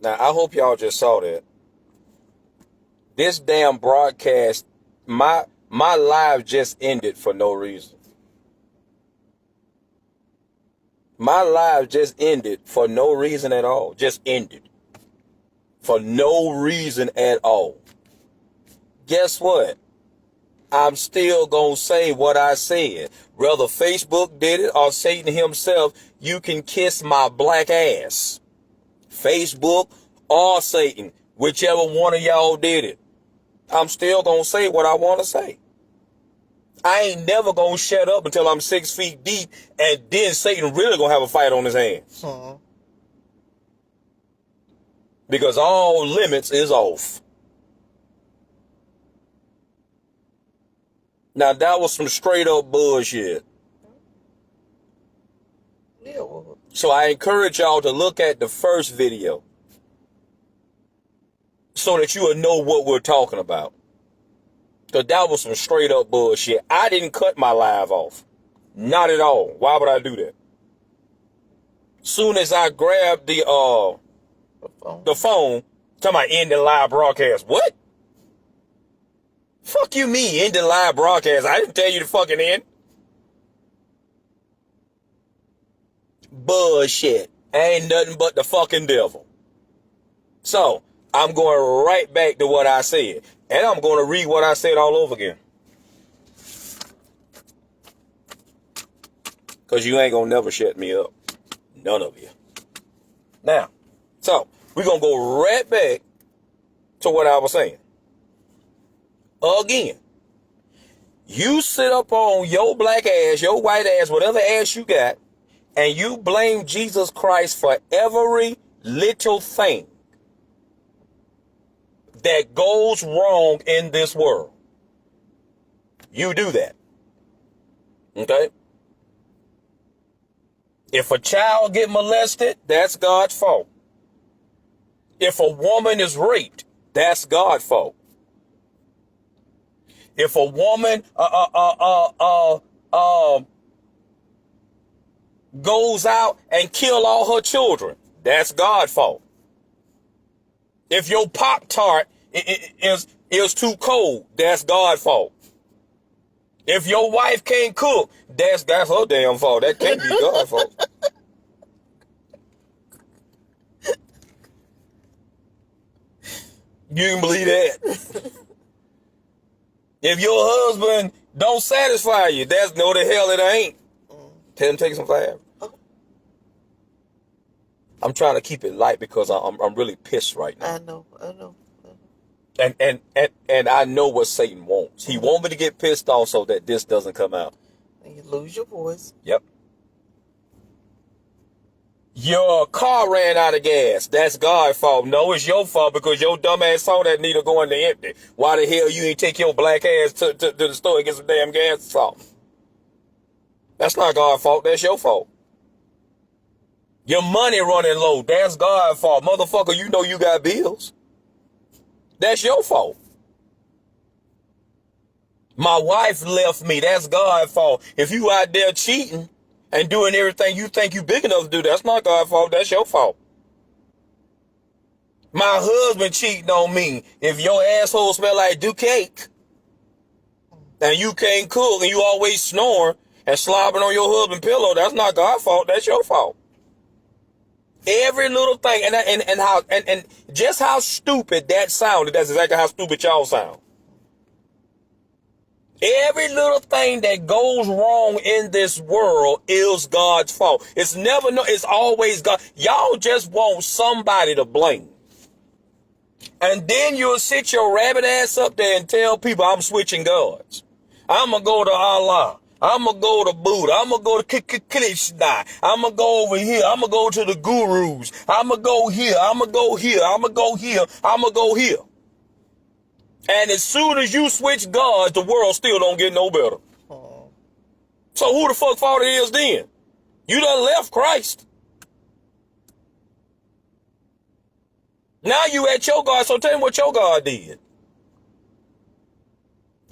Now, I hope y'all just saw that. This damn broadcast, my live just ended for no reason. My live just ended for no reason at all. Just ended. For no reason at all. Guess what? I'm still gonna say what I said. Whether Facebook did it or Satan himself, you can kiss my black ass. Facebook or Satan, whichever one of y'all did it. I'm still gonna say what I want to say. I ain't never gonna shut up until I'm 6 feet deep, and then Satan really gonna have a fight on his hands. Because all limits is off. Now that was some straight up bullshit. Yeah, well, so I encourage y'all to look at the first video so that you will know what we're talking about. Because that was some straight up bullshit. I didn't cut my live off. Not at all. Why would I do that? Soon as I grabbed the phone, talking about end the live broadcast. What? Fuck you mean, end the live broadcast? I didn't tell you to fucking end. Bullshit. Ain't nothing but the fucking devil. So, I'm going right back to what I said. And I'm going to read what I said all over again. Because you ain't going to never shut me up. None of you. Now, so, we're going to go right back to what I was saying. Again, you sit up on your black ass, your white ass, whatever ass you got, and you blame Jesus Christ for every little thing that goes wrong in this world. You do that. Okay? If a child get molested, that's God's fault. If a woman is raped, that's God's fault. If a woman goes out and kill all her children, that's God's fault. If your Pop-Tart is too cold, that's God's fault. If your wife can't cook, that's her damn fault. That can't be God's fault. You can believe that. If your husband don't satisfy you, that's no the hell it ain't. Tell him to take some fire. I'm trying to keep it light because I'm really pissed right now. I know. And I know what Satan wants. He wants me to get pissed off so that this doesn't come out. And you lose your voice. Yep. Your car ran out of gas. That's God's fault. No, it's your fault because your dumb ass saw that needle going to empty. Why the hell you ain't take your black ass to the store and get some damn gas salt? That's not God's fault. That's your fault. Your money running low. That's God's fault. Motherfucker, you know you got bills. That's your fault. My wife left me. That's God's fault. If you out there cheating and doing everything you think you big enough to do, that's not God's fault. That's your fault. My husband cheating on me. If your asshole smell like Duke cake and you can't cook and you always snoring and slobbering on your husband's pillow, that's not God's fault. That's your fault. Every little thing, and just how stupid that sounded, that's exactly how stupid y'all sound. Every little thing that goes wrong in this world is God's fault. It's always God. Y'all just want somebody to blame. And then you'll sit your rabbit ass up there and tell people I'm switching gods. I'm going to go to Allah. I'm going to go to Buddha. I'm going to go to Krishna. I'm going to go over here. I'm going to go to the gurus. I'm going to go here. I'm going to go here. I'm going to go here. I'm going to go here. And as soon as you switch gods, the world still don't get no better. So who the fuck fault it is then? You done left Christ. Now you at your God, so tell me what your God did.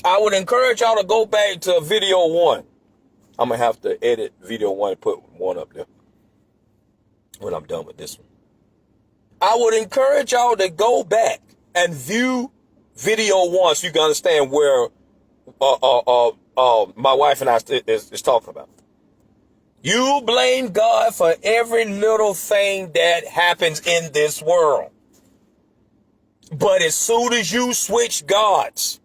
I would encourage y'all to go back to video 1. I'm going to have to edit video 1 and put 1 up there when I'm done with this one. I would encourage y'all to go back and view video 1 so you can understand where my wife and I is talking about. You blame God for every little thing that happens in this world. But as soon as you switch gods,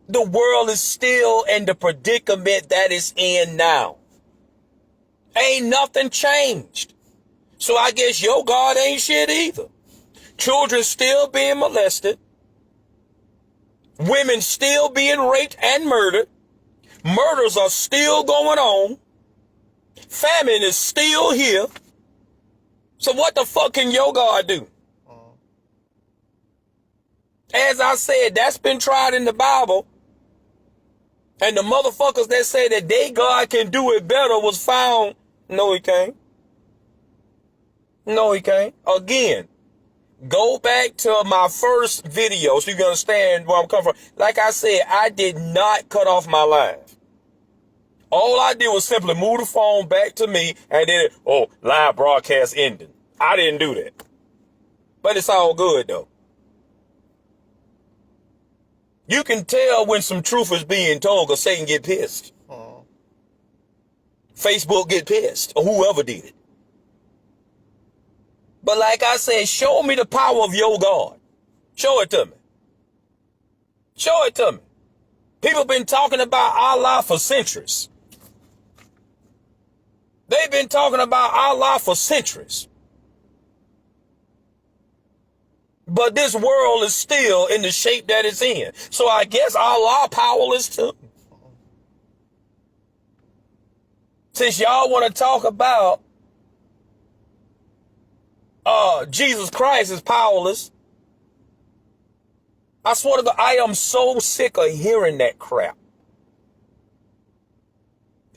the world is still in the predicament that it's in now. Ain't nothing changed. So I guess your God ain't shit either. Children still being molested. Women still being raped and murdered. Murders are still going on. Famine is still here. So what the fuck can your God do? As I said, that's been tried in the Bible. And the motherfuckers that say that they God can do it better was found. No, he can't. No, he can't. Again, go back to my first video so you can understand where I'm coming from. Like I said, I did not cut off my live. All I did was simply move the phone back to me and then, live broadcast ending. I didn't do that. But it's all good though. You can tell when some truth is being told because Satan get pissed. Facebook get pissed or whoever did it. But like I said, show me the power of your God. Show it to me. Show it to me. People been talking about Allah for centuries. They've been talking about Allah for centuries. But this world is still in the shape that it's in. So I guess Allah powerless too. Since y'all want to talk about Jesus Christ is powerless, I swear to God, I am so sick of hearing that crap.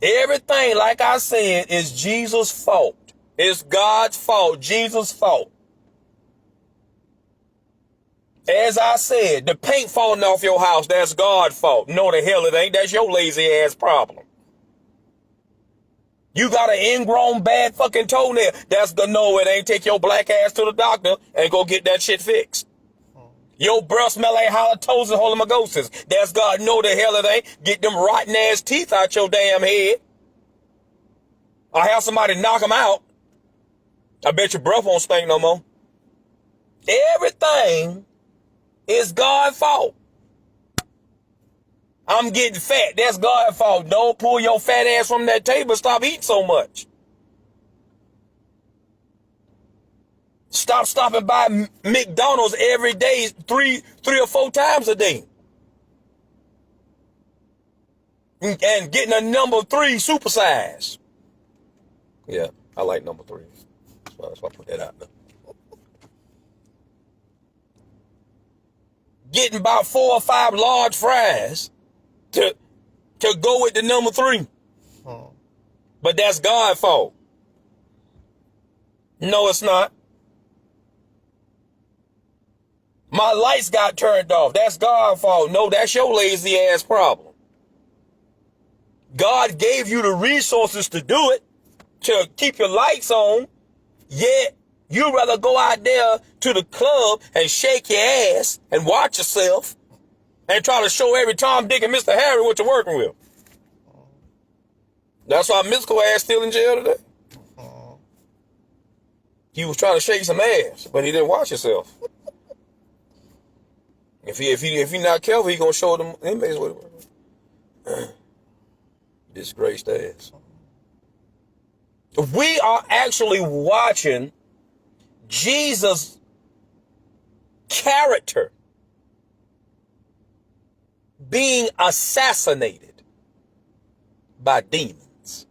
Everything, like I said, is Jesus' fault. It's God's fault, Jesus' fault. As I said, the paint falling off your house, that's God's fault. No, the hell it ain't. That's your lazy ass problem. You got an ingrown bad fucking toenail. No, it ain't. Take your black ass to the doctor and go get that shit fixed. Your breath smell like halitosis and holomygosis. That's God. No, the hell it ain't. Get them rotten ass teeth out your damn head. Or have somebody knock them out. I bet your breath won't stink no more. Everything is God's fault. I'm getting fat. That's God's fault. Don't pull your fat ass from that table. Stop eating so much. Stop stopping by McDonald's every day, three or four times a day. And getting a number 3 supersize. Yeah, I like number 3. That's why I put that out there. Getting about 4 or 5 large fries to go with the number 3. But that's God's fault. No, it's not. My lights got turned off. That's God's fault. No, that's your lazy ass problem. God gave you the resources to do it, to keep your lights on, yet you'd rather go out there to the club and shake your ass and watch yourself and try to show every Tom, Dick, and Mr. Harry what you're working with. That's why Mystical ass still in jail today. He was trying to shake some ass, but he didn't watch himself. If he not careful, he gonna show them inmates what disgraced ass. We are actually watching Jesus' character being assassinated by demons,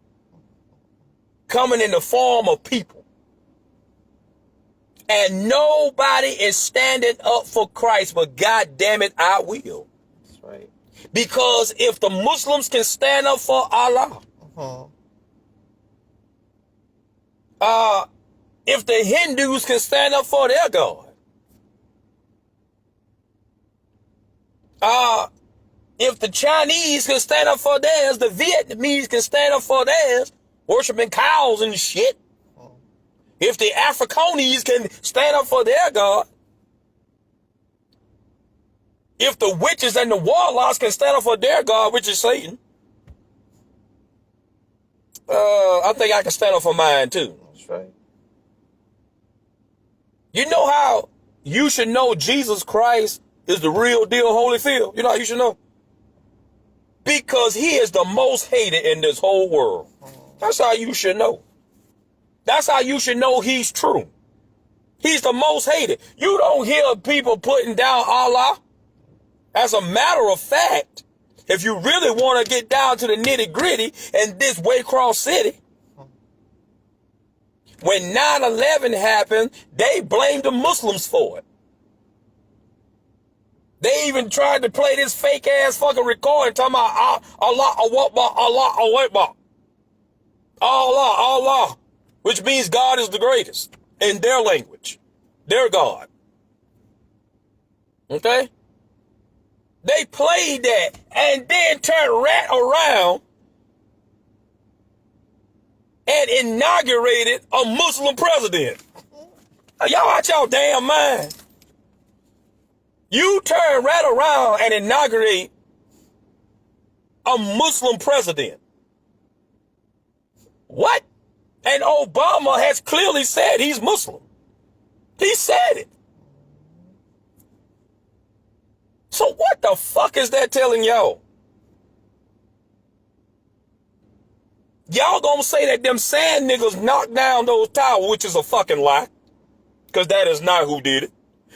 coming in the form of people. And nobody is standing up for Christ, but God damn it, I will. That's right. Because if the Muslims can stand up for Allah, if the Hindus can stand up for their God, If the Chinese can stand up for theirs, the Vietnamese can stand up for theirs, worshiping cows and shit. If the Afrikaners can stand up for their God, if the witches and the warlocks can stand up for their God, which is Satan, I think I can stand up for mine too. That's right. You know how you should know Jesus Christ is the real deal Holyfield? You know how you should know? Because he is the most hated in this whole world. That's how you should know. That's how you should know he's true. He's the most hated. You don't hear people putting down Allah. As a matter of fact, if you really want to get down to the nitty gritty in this Waycross City, when 9/11 happened, they blamed the Muslims for it. They even tried to play this fake ass fucking recording talking about Allah, which means God is the greatest in their language, their God. Okay? They played that and then turned right around and inaugurated a Muslim president. Y'all out y'all damn mind. You turn right around and inaugurate a Muslim president. What? And Obama has clearly said he's Muslim. He said it. So what the fuck is that telling y'all? Y'all gonna say that them sand niggas knocked down those towers, which is a fucking lie. Because that is not who did it.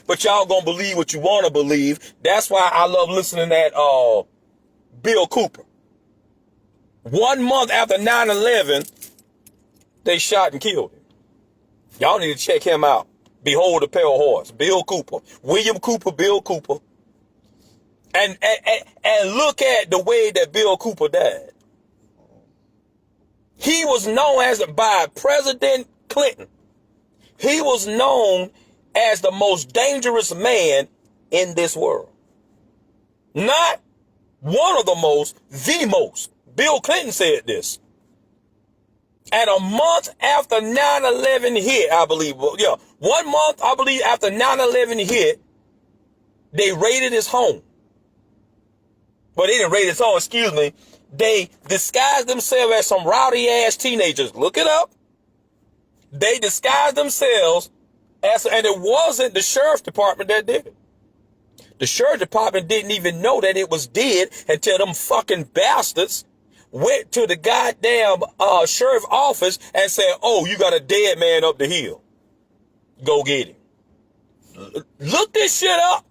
But y'all gonna believe what you wanna believe. That's why I love listening to that Bill Cooper. 1 month after 9/11, they shot and killed him. Y'all need to check him out. Behold the pale horse. Bill Cooper. William Cooper, Bill Cooper. And look at the way that Bill Cooper died. He was known as, by President Clinton, he was known as the most dangerous man in this world. Not one of the most, the most. Bill Clinton said this. And a month after 9/11 hit, I believe, 1 month, I believe, after 9/11 hit, they raided his home. Well, they didn't raid his home, excuse me. They disguised themselves as some rowdy ass teenagers. Look it up. They disguised themselves as, and it wasn't the sheriff's department that did it. The sheriff's department didn't even know that it was dead until them fucking bastards went to the goddamn sheriff's office and said, "Oh, you got a dead man up the hill. Go get him." Look this shit up.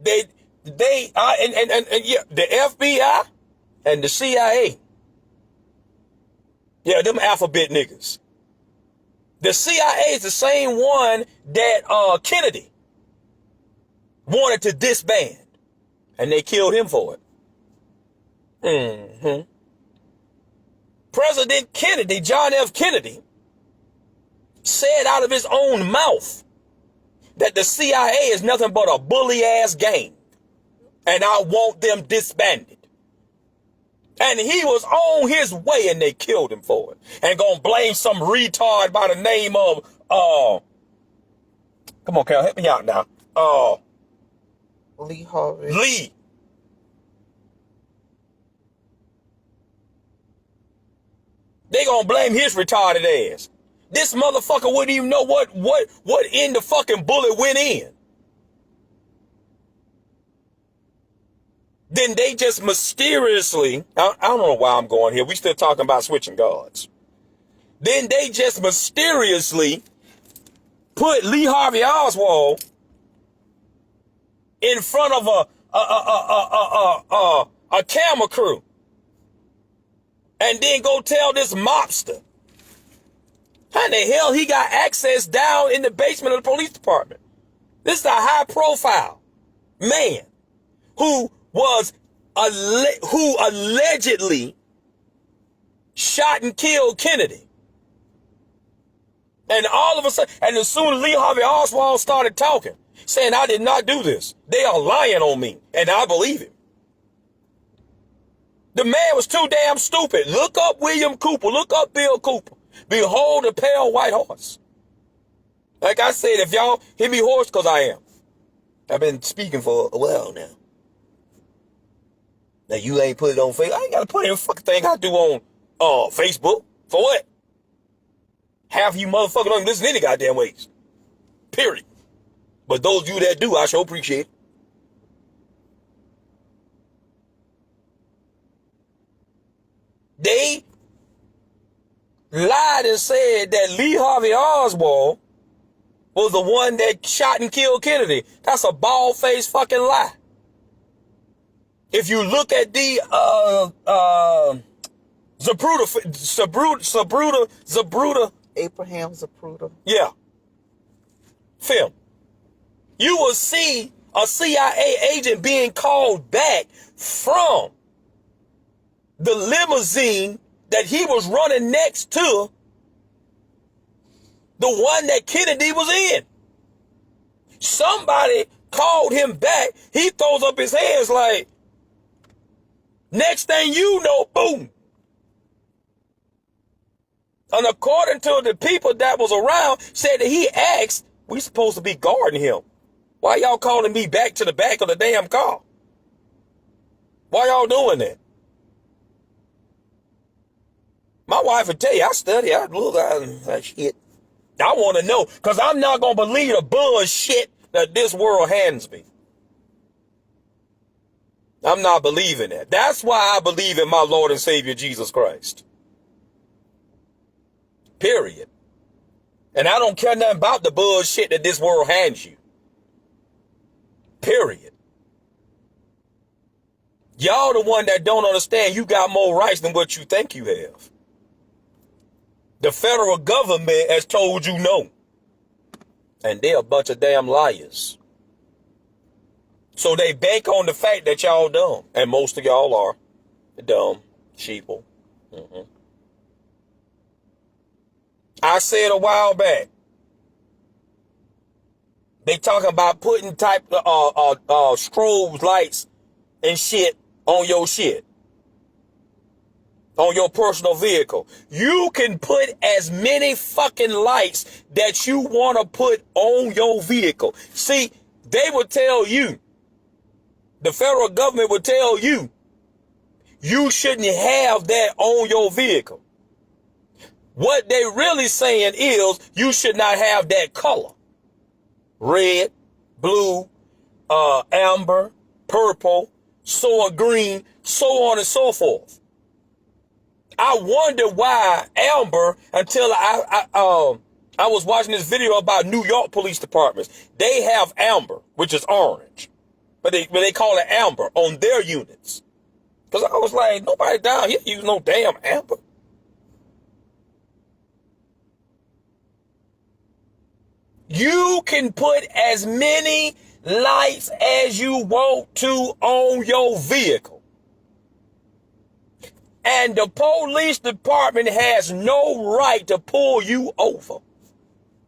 And yeah, the FBI and the CIA. Yeah, them alphabet niggas. The CIA is the same one that Kennedy wanted to disband. And they killed him for it. President Kennedy, John F. Kennedy, said out of his own mouth that the CIA is nothing but a bully ass gang. And I want them disbanded. And he was on his way and they killed him for it. And gonna blame some retard by the name of, come on, Cal, help me out now. Lee Harvey. Lee. They gonna blame his retarded ass. This motherfucker wouldn't even know what end the fucking bullet went in. Then they just mysteriously, I don't know why I'm going here. We still talking about switching guards. Then they just mysteriously put Lee Harvey Oswald in front of a camera crew. And then go tell this mobster. How the hell he got access down in the basement of the police department? This is a high profile man who allegedly shot and killed Kennedy. And all of a sudden, and as soon as Lee Harvey Oswald started talking, saying I did not do this. They are lying on me, and I believe it. The man was too damn stupid. Look up William Cooper. Look up Bill Cooper. Behold the pale white horse. Like I said, if y'all hear me hoarse, because I am. I've been speaking for a while now. Now you ain't put it on Facebook. I ain't got to put every fucking thing I do on Facebook. For what? Half of you motherfuckers don't even listen any goddamn ways. Period. But those of you that do, I sure appreciate it. They lied and said that Lee Harvey Oswald was the one that shot and killed Kennedy. That's a bald-faced fucking lie. If you look at the Zapruder. Abraham Zapruder. Yeah. Film. You will see a CIA agent being called back from the limousine that he was running next to the one that Kennedy was in. Somebody called him back. He throws up his hands like, next thing you know, boom. And according to the people that was around, said that he asked, we supposed to be guarding him. Why y'all calling me back to the back of the damn car? Why y'all doing that? My wife would tell you, I study, I look, I shit. I want to know, because I'm not going to believe the bullshit that this world hands me. I'm not believing that. That's why I believe in my Lord and Savior, Jesus Christ. Period. And I don't care nothing about the bullshit that this world hands you. Period. Y'all the one that don't understand you got more rights than what you think you have. The federal government has told you no. And they're a bunch of damn liars. So they bank on the fact that y'all dumb. And most of y'all are dumb sheeple. I said a while back, they talking about putting type strobe lights and shit on your shit. On your personal vehicle. You can put as many fucking lights that you want to put on your vehicle. See, they would tell you, the federal government would tell you, you shouldn't have that on your vehicle. What they really saying is, you should not have that color. Red, blue, amber, purple, soy green, so on and so forth. I wonder why amber, until I was watching this video about New York police departments. They have amber, which is orange, but they call it amber on their units. Because I was like, nobody down here use no damn amber. You can put as many lights as you want to on your vehicle. And the police department has no right to pull you over.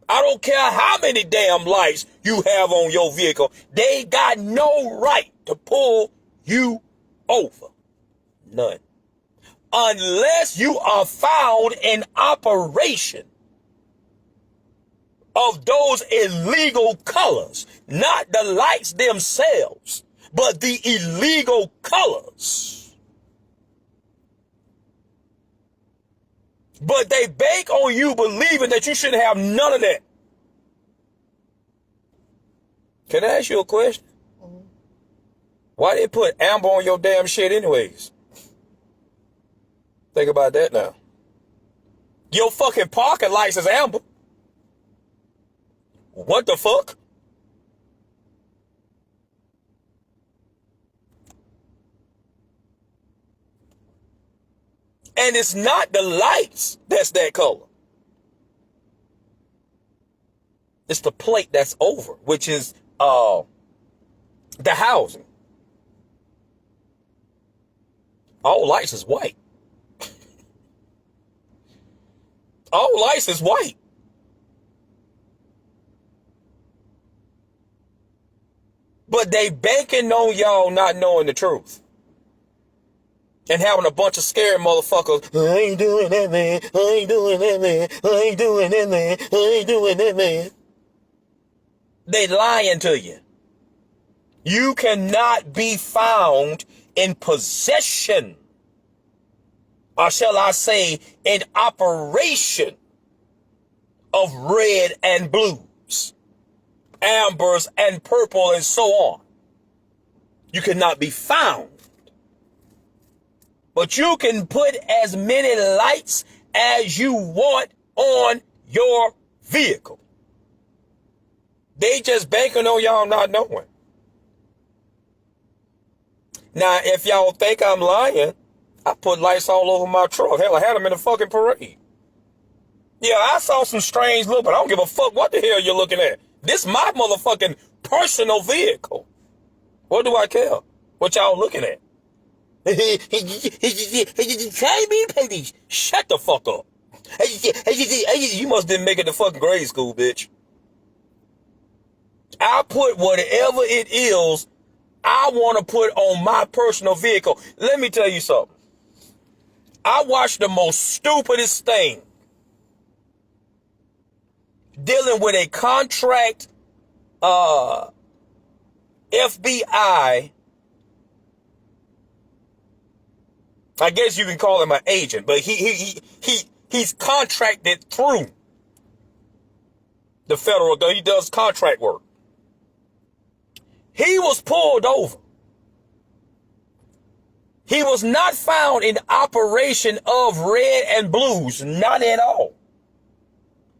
I don't care how many damn lights you have on your vehicle. They got no right to pull you over. None. Unless you are found in operation of those illegal colors. Not the lights themselves, but the illegal colors. But they bank on you believing that you shouldn't have none of that. Can I ask you a question? Why they put amber on your damn shit anyways? Think about that now. Your fucking parking lights is amber. What the fuck? And it's not the lights that's that color. It's the plate that's over, which is the housing. All lights is white. All lights is white. But they banking on y'all not knowing the truth. And having a bunch of scared motherfuckers. I ain't doing that, man. I ain't doing that, man. I ain't doing that, man. I ain't doing that, man. They lying to you. You cannot be found in possession, or shall I say, in operation of red and blues, ambers and purple and so on. You cannot be found. But you can put as many lights as you want on your vehicle. They just banking on y'all not knowing. Now, if y'all think I'm lying, I put lights all over my truck. Hell, I had them in the fucking parade. Yeah, I saw some strange look, but I don't give a fuck what the hell you're looking at. This my motherfucking personal vehicle. What do I care what y'all looking at? Shut the fuck up. You must didn't make it to fucking grade school, bitch. I put whatever it is I want to put on my personal vehicle. Let me tell you something. I watched the most stupidest thing dealing with a contract FBI, I guess you can call him an agent, but he's contracted through the federal government. He does contract work. He was pulled over. He was not found in operation of red and blues. Not at all.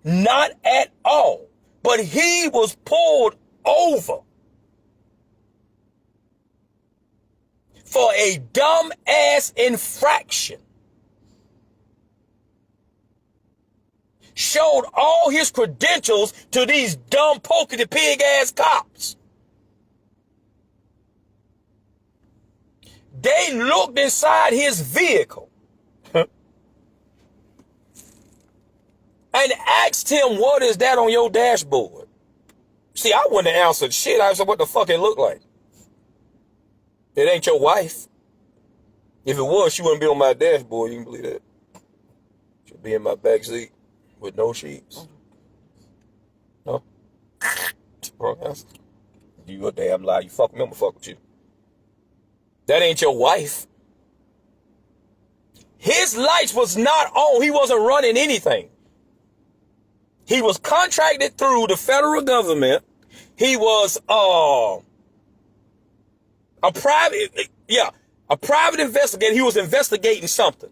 Not at all. But he was pulled over for a dumb ass infraction. Showed all his credentials to these dumb pokey the pig ass cops. They looked inside his vehicle and asked him, what is that on your dashboard? See, I wouldn't have answered shit. I said, what the fuck it look like? It ain't your wife. If it was, she wouldn't be on my dashboard. You can believe that. She'd be in my back seat with no sheets. No? Wrong answer. You a damn lie. You fuck me, I'ma fuck with you. That ain't your wife. His lights was not on. He wasn't running anything. He was contracted through the federal government. He was a private investigator. He was investigating something.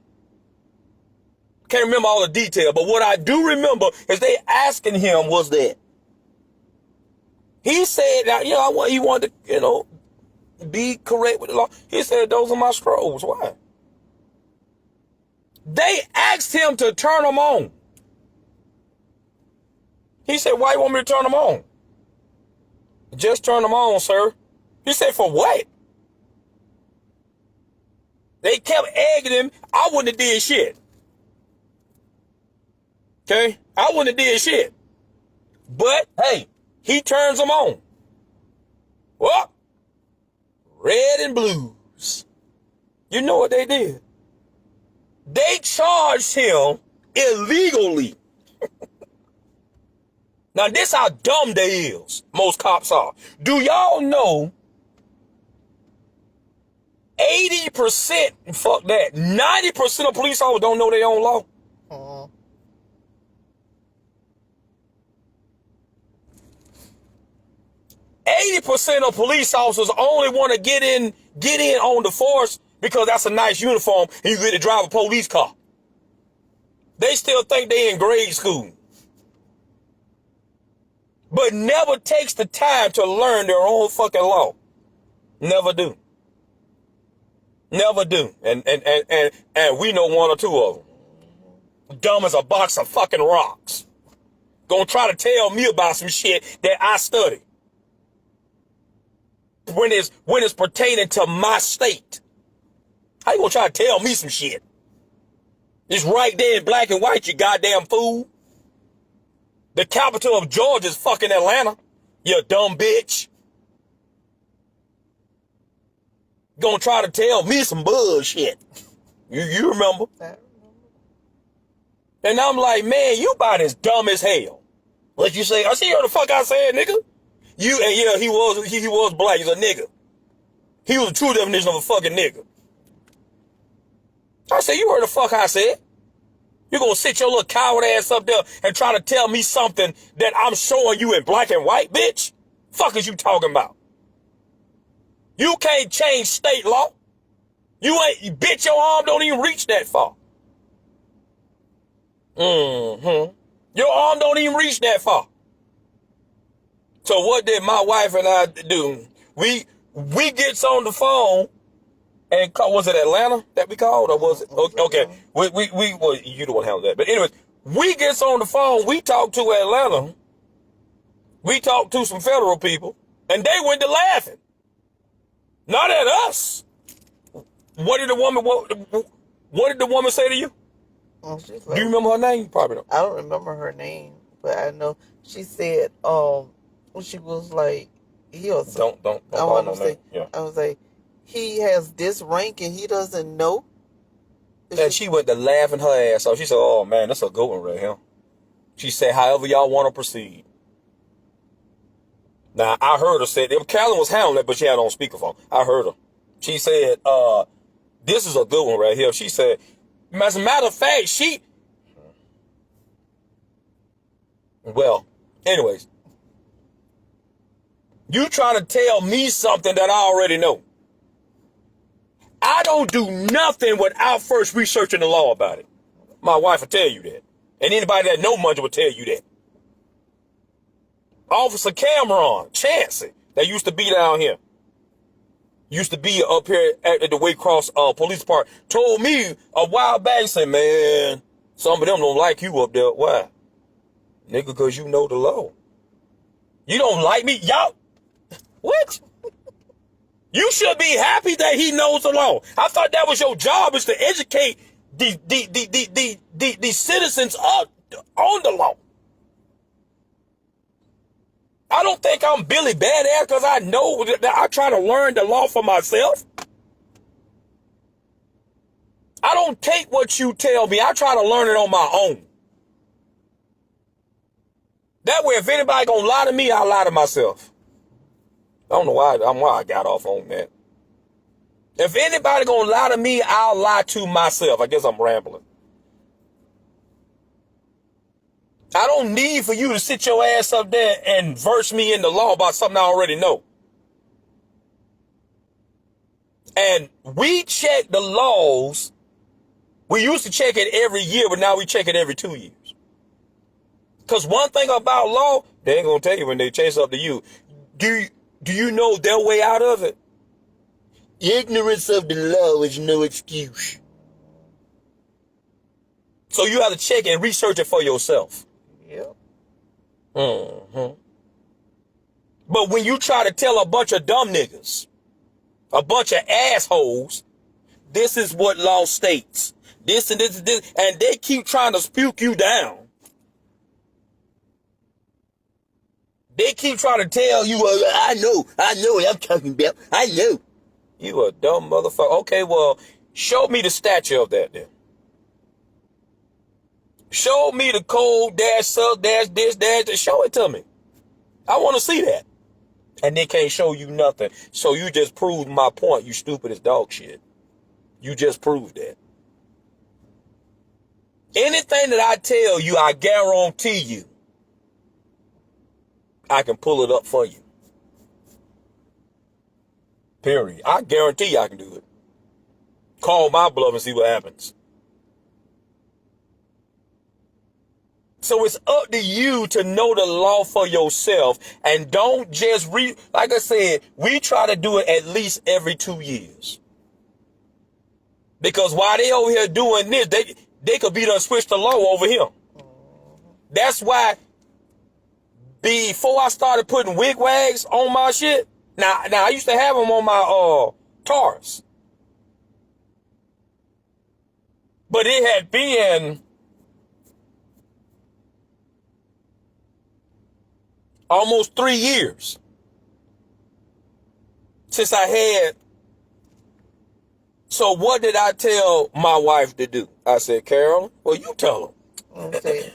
Can't remember all the detail, but what I do remember is they asking him was that. He said that, he wanted to, be correct with the law. He said, those are my strobes. Why? They asked him to turn them on. He said, why you want me to turn them on? Just turn them on, sir. He said, for what? They kept egging him. I wouldn't have did shit. Okay? I wouldn't have did shit. But, hey, he turns them on. What? Red and blues. You know what they did? They charged him illegally. Now, this how dumb they is. Most cops are. Do y'all know 80%, fuck that, 90% of police officers don't know their own law? 80% of police officers only want to get in on the force because that's a nice uniform and you get to drive a police car. They still think they in grade school. But never takes the time to learn their own fucking law. Never do. Never do. And we know one or two of them. Dumb as a box of fucking rocks. Gonna try to tell me about some shit that I study. When it's pertaining to my state. How you gonna try to tell me some shit? It's right there in black and white, you goddamn fool. The capital of Georgia is fucking Atlanta. You dumb bitch. gonna try to tell me some bullshit. You remember? I remember. And I'm like, man, you about as dumb as hell. What you say? I see what the fuck I said, nigga. You and yeah, he was black. He's a nigga. He was the true definition of a fucking nigga. I said, you heard the fuck I said. You're gonna sit your little coward ass up there and try to tell me something that I'm showing you in black and white, bitch? Fuck is you talking about? You can't change state law. Bitch, your arm don't even reach that far. Your arm don't even reach that far. So what did my wife and I do? We gets on the phone and was it Atlanta that we called, or was it? Okay, we well, you don't want to handle that. But anyways, we gets on the phone. We talked to Atlanta. We talked to some federal people, and they went to laughing. Not at us. What did the woman say to you? She's Do like, you remember her name? Probably don't. I don't remember her name, but I know she said, she was like, he was. Don't I want to say, yeah. I was like, he has this rank and he doesn't know. And she went to laughing her ass off. She said, "Oh man, that's a good one right here." She said, "However y'all want to proceed." Now I heard her say, Callan was handling it, but she had on speakerphone. I heard her. She said, "This is a good one right here." She said, as a matter of fact, well, anyways, you trying to tell me something that I already know. I don't do nothing without first researching the law about it. My wife will tell you that. And anybody that know much will tell you that. Officer Cameron Chancey, that used to be down here, used to be up here at the Waycross Police Park, told me a while back, said, man, some of them don't like you up there. Why? Nigga, because you know the law. You don't like me? Y'all, what? You should be happy that he knows the law. I thought that was your job, is to educate the citizens on the law. I don't think I'm Billy Badass because I know that I try to learn the law for myself. I don't take what you tell me. I try to learn it on my own. That way, if anybody gonna lie to me, I'll lie to myself. I don't know why I got off on that. If anybody gonna lie to me, I'll lie to myself. I guess I'm rambling. I don't need for you to sit your ass up there and verse me in the law about something I already know. And we check the laws. We used to check it every year, but now we check it every 2 years. Because one thing about law, they ain't gonna tell you when they chase up to you. Do you know their way out of it? Ignorance of the law is no excuse. So you have to check and research it for yourself. Yep. But when you try to tell a bunch of dumb niggas, a bunch of assholes, this is what law states. This and this and this, and they keep trying to puke you down. They keep trying to tell you, I know what I'm talking about. I know. You a dumb motherfucker. Okay, well, show me the statue of that then. Show me the code, dash sub, dash this, dash that. Show it to me. I want to see that. And they can't show you nothing. So you just proved my point, you stupid as dog shit. You just proved that. Anything that I tell you, I guarantee you, I can pull it up for you. Period. I guarantee you I can do it. Call my bluff and see what happens. So it's up to you to know the law for yourself, and don't just like I said, we try to do it at least every 2 years. Because while they over here doing this, they could be done switch the law over here. That's why before I started putting wigwags on my shit, now I used to have them on my Taurus. But it had been almost 3 years since I had So what did I tell my wife to do? I said, Carol, well, you tell them. Okay.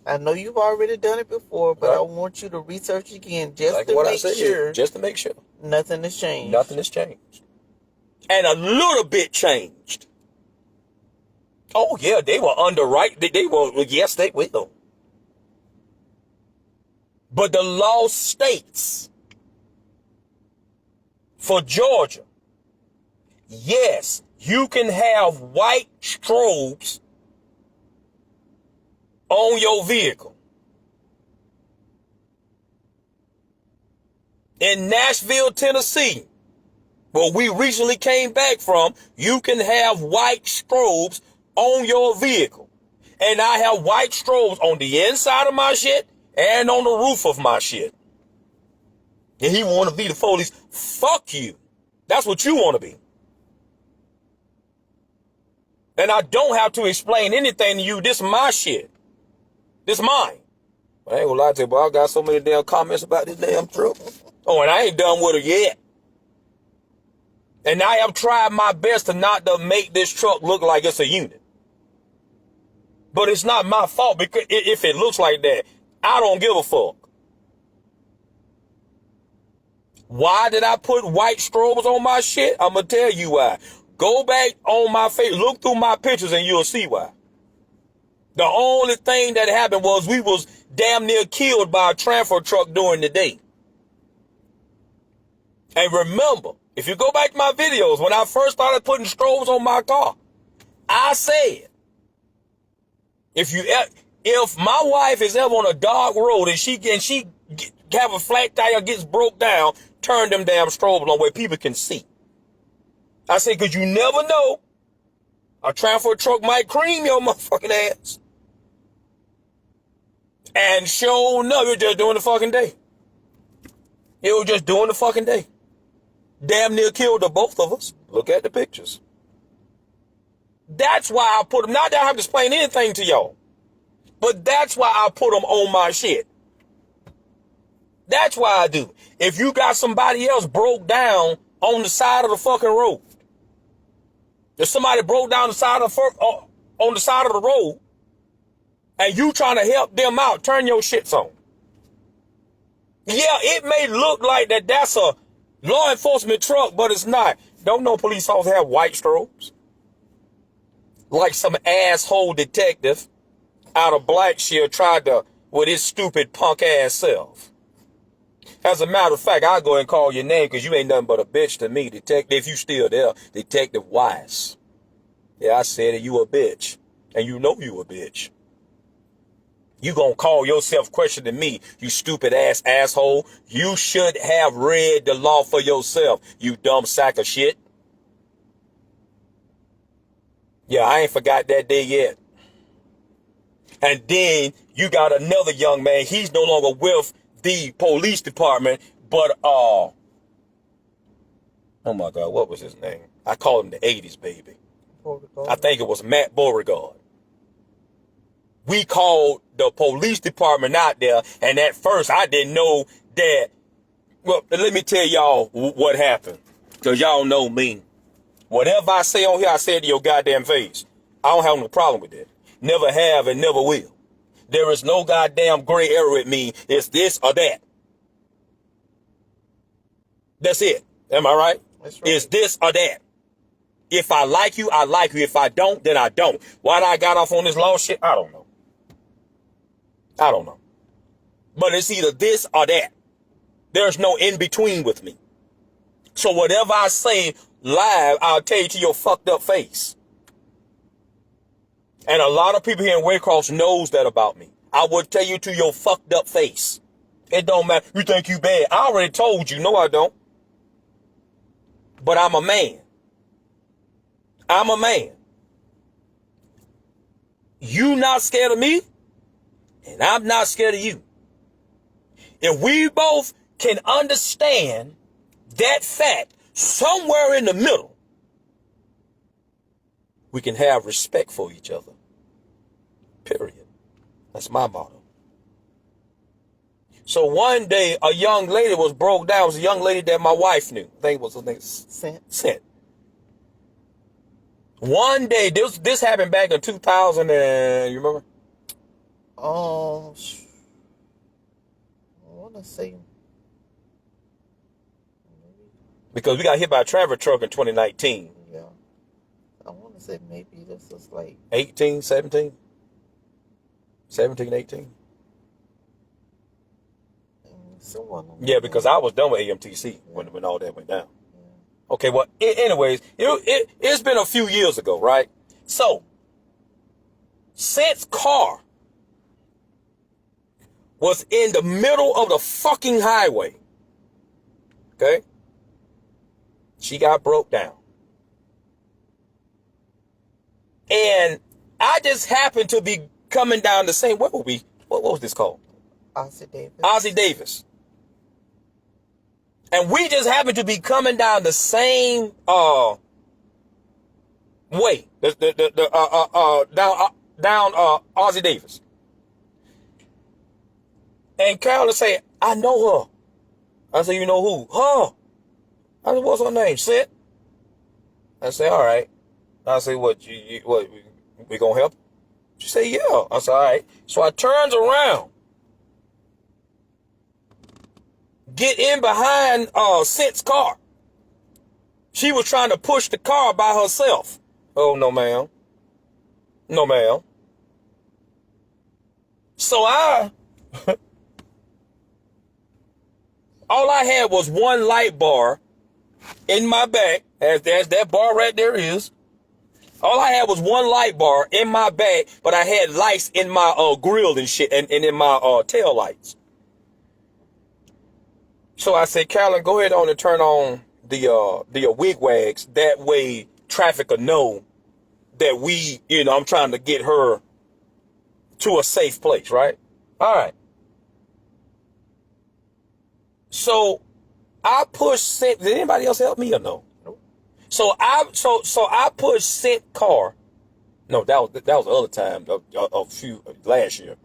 I know you've already done it before, but Right. I want you to research again just Like to what I make said, sure just to make sure. nothing has changed. Nothing has changed. And a little bit changed. Oh, yeah, they were underwrite. They were, yes, they will. But the law states for Georgia, yes, you can have white strobes on your vehicle. In Nashville, Tennessee, where we recently came back from, you can have white strobes on your vehicle. And I have white strobes on the inside of my shit and on the roof of my shit. And he want to be the police. Fuck you. That's what you want to be. And I don't have to explain anything to you. This is my shit. This is mine. I ain't gonna lie to you, but I got so many damn comments about this damn truck. Oh, and I ain't done with her yet. And I have tried my best to not to make this truck look like it's a unit. But it's not my fault, because if it looks like that, I don't give a fuck. Why did I put white strobes on my shit? I'm going to tell you why. Go back on my face, look through my pictures, and you'll see why. The only thing that happened was we was damn near killed by a transfer truck during the day. And remember, if you go back to my videos, when I first started putting strobes on my car, I said, if my wife is ever on a dark road and she have a flat tire, gets broke down, turn them damn strobes on where people can see. I said, because you never know, a transfer truck might cream your motherfucking ass. And sure enough, you're just doing the fucking day. It was just doing the fucking day. Damn near killed the both of us. Look at the pictures. That's why I put them. Not that I have to explain anything to y'all. But that's why I put them on my shit. That's why I do. If you got somebody else broke down on the side of the fucking road. If somebody broke down the side of on the side of the road, and you trying to help them out, turn your shits on. Yeah, it may look like that's a law enforcement truck, but it's not. Don't no police officers have white strobes? Like some asshole detective out of Blackshear tried to, with his stupid punk ass self. As a matter of fact, I'll go ahead and call your name, because you ain't nothing but a bitch to me, detective. If you still there, Detective Wise. Yeah, I said it, you a bitch. And you know you a bitch. You gonna call yourself questioning me, you stupid ass asshole. You should have read the law for yourself, you dumb sack of shit. Yeah, I ain't forgot that day yet. And then you got another young man. He's no longer with the police department, but oh my God, what was his name? I call him the 80s baby. Beauregard. I think it was Matt Beauregard. We called the police department out there, and at first I didn't know that. Well, let me tell y'all what happened, because y'all know me. Whatever I say on here, I say to your goddamn face. I don't have no problem with that. Never have and never will. There is no goddamn gray area with me. It's this or that. That's it. Am I right? That's right. It's this or that. If I like you, I like you. If I don't, then I don't. Why I got off on this law shit, I don't know. I don't know. But it's either this or that. There's no in between with me. So whatever I say live, I'll tell you to your fucked up face. And a lot of people here in Waycross knows that about me. I would tell you to your fucked up face. It don't matter. You think you bad. I already told you. No, I don't. But I'm a man. I'm a man. You not scared of me, and I'm not scared of you. If we both can understand that fact somewhere in the middle, we can have respect for each other. Period. That's my motto. So one day, a young lady was broke down. It was a young lady that my wife knew. I think it was her name. Scent. One day, this happened back in 2000 and, you remember? I want to say, Because we got hit by a traffic truck in 2019. yeah, I want to say maybe this is like 18, 17? 17, 18? someone. Yeah, because I was done with AMTC when all that went down. Yeah. Okay, well, anyways, it's been a few years ago, right? So, since car was in the middle of the fucking highway, okay, she got broke down. And I just happened to be coming down the same, what was this called? Ossie Davis. Ossie Davis. And we just happened to be coming down the same way. Down Ossie Davis. And Carolyn said, I know her. I said, you know who? Her. I said, what's her name? Sid? I said, all right. I said, what, we gonna help? She said, yeah. I said, all right. So I turns around. Get in behind Sid's car. She was trying to push the car by herself. Oh, no, ma'am. No, ma'am. So all I had was one light bar in my back, as that bar right there is. All I had was one light bar in my back, but I had lights in my grill and shit, and in my tail lights. So I said, Carolyn, go ahead on and turn on the wigwags. That way traffic will know that I'm trying to get her to a safe place, right? All right. So I pushed Did anybody else help me or no? Nope. So I pushed Scent car. No, that was the other time, last year,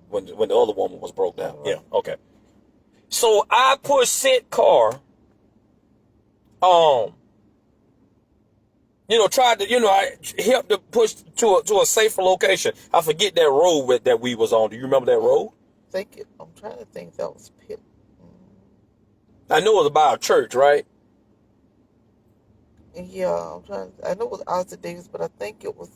when the other woman was broke down. Right. Yeah, okay. So I pushed Scent car. Tried to, I helped to push to a safer location. I forget that road that we was on. Do you remember that road? I'm trying to think that was Pitt. I know it was by a church, right? Yeah, I know it was Ossie Davis, but I think it was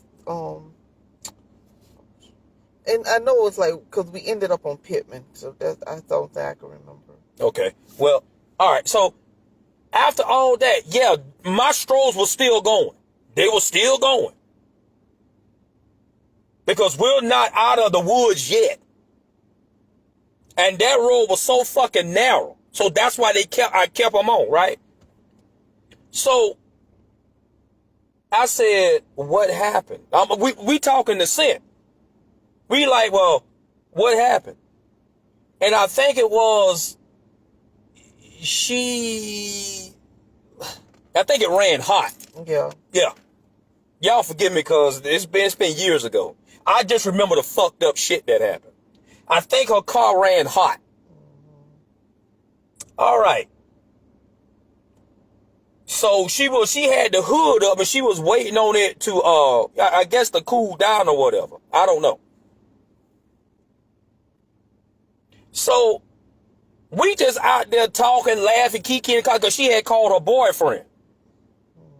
and I know it was like because we ended up on Pittman, so I don't think I can remember. Okay. Well, all right. So after all that, yeah, my strolls were still going. They were still going. Because we're not out of the woods yet. And that road was so fucking narrow. So that's why I kept them on, right? So I said, what happened? We talking to Scent. We like, well, what happened? And I think it was I think it ran hot. Yeah. Yeah. Y'all forgive me because it's been years ago. I just remember the fucked up shit that happened. I think her car ran hot. All right. So she had the hood up and she was waiting on it to I guess to cool down or whatever. I don't know. So we just out there talking, laughing, kikiing, because she had called her boyfriend.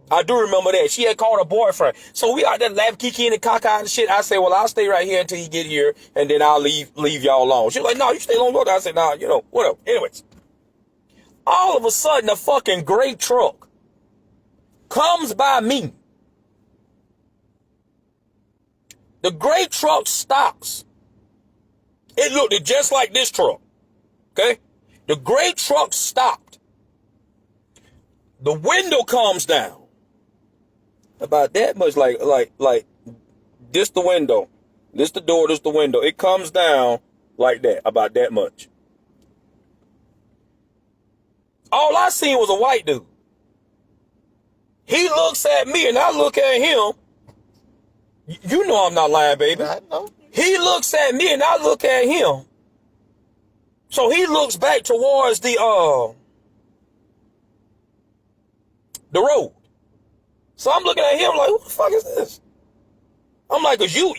I do remember that. She had called her boyfriend. So we out there laughing, kikiing and caca and shit. I said, well, I'll stay right here until you get here, and then I'll leave y'all alone. She was like, no, you stay longer. I said, nah, whatever. Anyways. All of a sudden, a fucking gray truck comes by me. The gray truck stops. It looked just like this truck. Okay? The gray truck stopped. The window comes down. About that much, like this the window. This the door, this the window. It comes down like that, about that much. All I seen was a white dude. He looks at me and I look at him. You know I'm not lying, baby. I know. He looks at me and I look at him. So he looks back towards the road. So I'm looking at him like, who the fuck is this? I'm like, cause you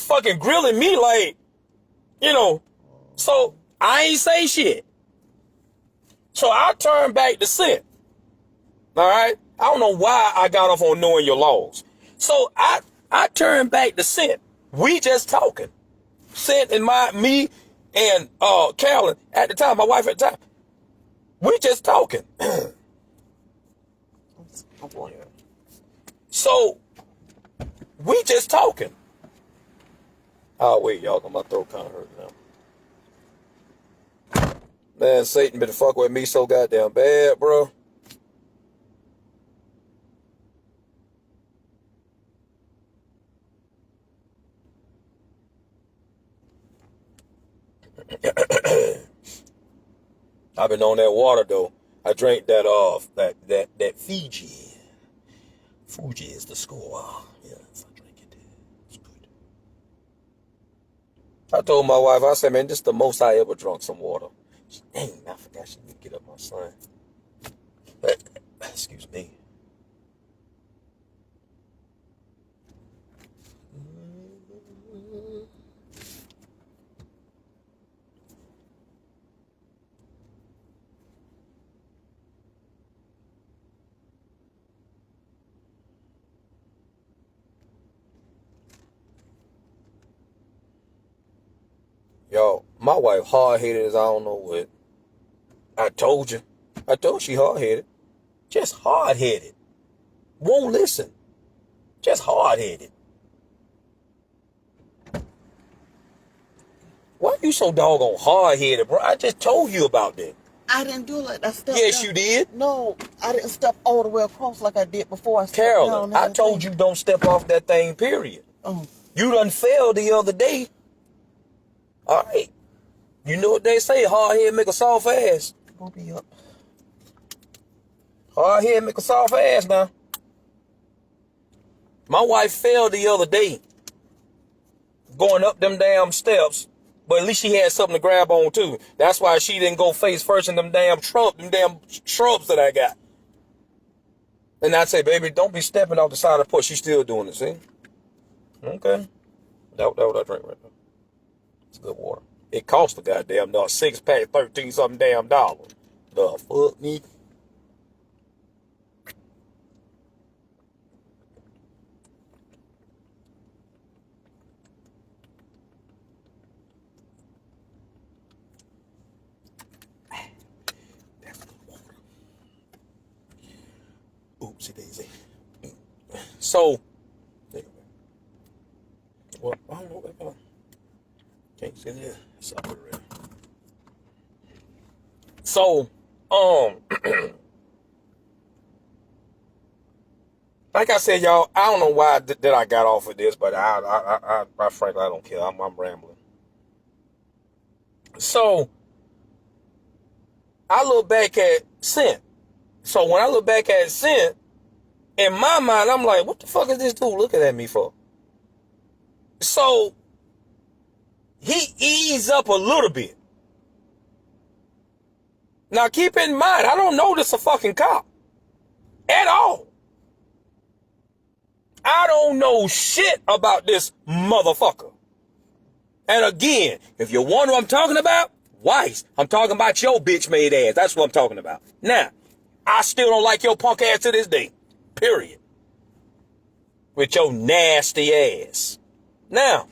fucking grilling me like, you know. So I ain't say shit. So I turned back to Scent. All right. I don't know why I got off on knowing your laws. So I turned back to Scent. We just talking. Scent and me and Carolyn at the time, my wife at the time. We just talking. So we just talking. Oh wait, y'all, my throat kind of hurt now. Man, Satan been fucking with me so goddamn bad, bro. I've been on that water though. I drank that Fiji. Fuji is the score. Yes, I drink it. It's good. I told my wife, I said, man, this is the most I ever drunk some water. She, dang, I forgot she didn't get up my son. Excuse me. Yo, my wife hard-headed as I don't know what. I told you. I told she hard-headed. Just hard-headed. Won't listen. Just hard-headed. Why you so doggone hard-headed, bro? I just told you about that. I didn't do it. I stepped Yes, down. you did. No, I didn't step all the way across like I did before. I stepped Carolyn, down I told you don't step off that thing, period. You done fell the other day. All right. You know what they say, hard head make a soft ass. We'll be up. Hard head make a soft ass now. My wife fell the other day going up them damn steps, but at least she had something to grab on too. That's why she didn't go face first in them damn shrubs that I got. And I'd say, baby, don't be stepping off the side of the porch. She's still doing it, see? Okay. That what I drink right now. It's good water. It cost a goddamn dog 6-pack, 13 something damn dollars. The fuck me. That's good water. Oopsie daisy. So, well, I don't know what that. Can't see that. It's up already. So, like I said, y'all, I don't know why that I got off of this, but I frankly, I don't care. I'm rambling. So, I look back at Scent. So when I look back at Scent, in my mind, I'm like, what the fuck is this dude looking at me for? So, he eased up a little bit. Now keep in mind, I don't know this a fucking cop. At all. I don't know shit about this motherfucker. And again, if you wonder what I'm talking about, Weiss, I'm talking about your bitch made ass. That's what I'm talking about. Now, I still don't like your punk ass to this day. Period. With your nasty ass. Now,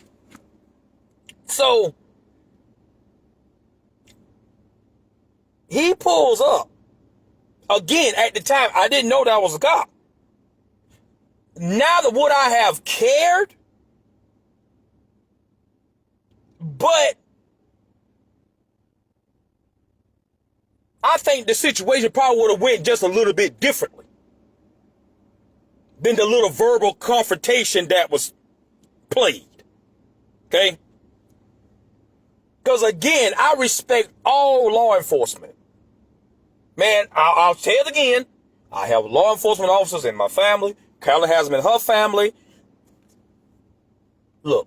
so, he pulls up. Again, at the time, I didn't know that was a cop. Neither would I have cared. But I think the situation probably would have went just a little bit differently than the little verbal confrontation that was played. Okay? Because again, I respect all law enforcement. Man, I'll say it again. I have law enforcement officers in my family. Carolyn has them in her family. Look,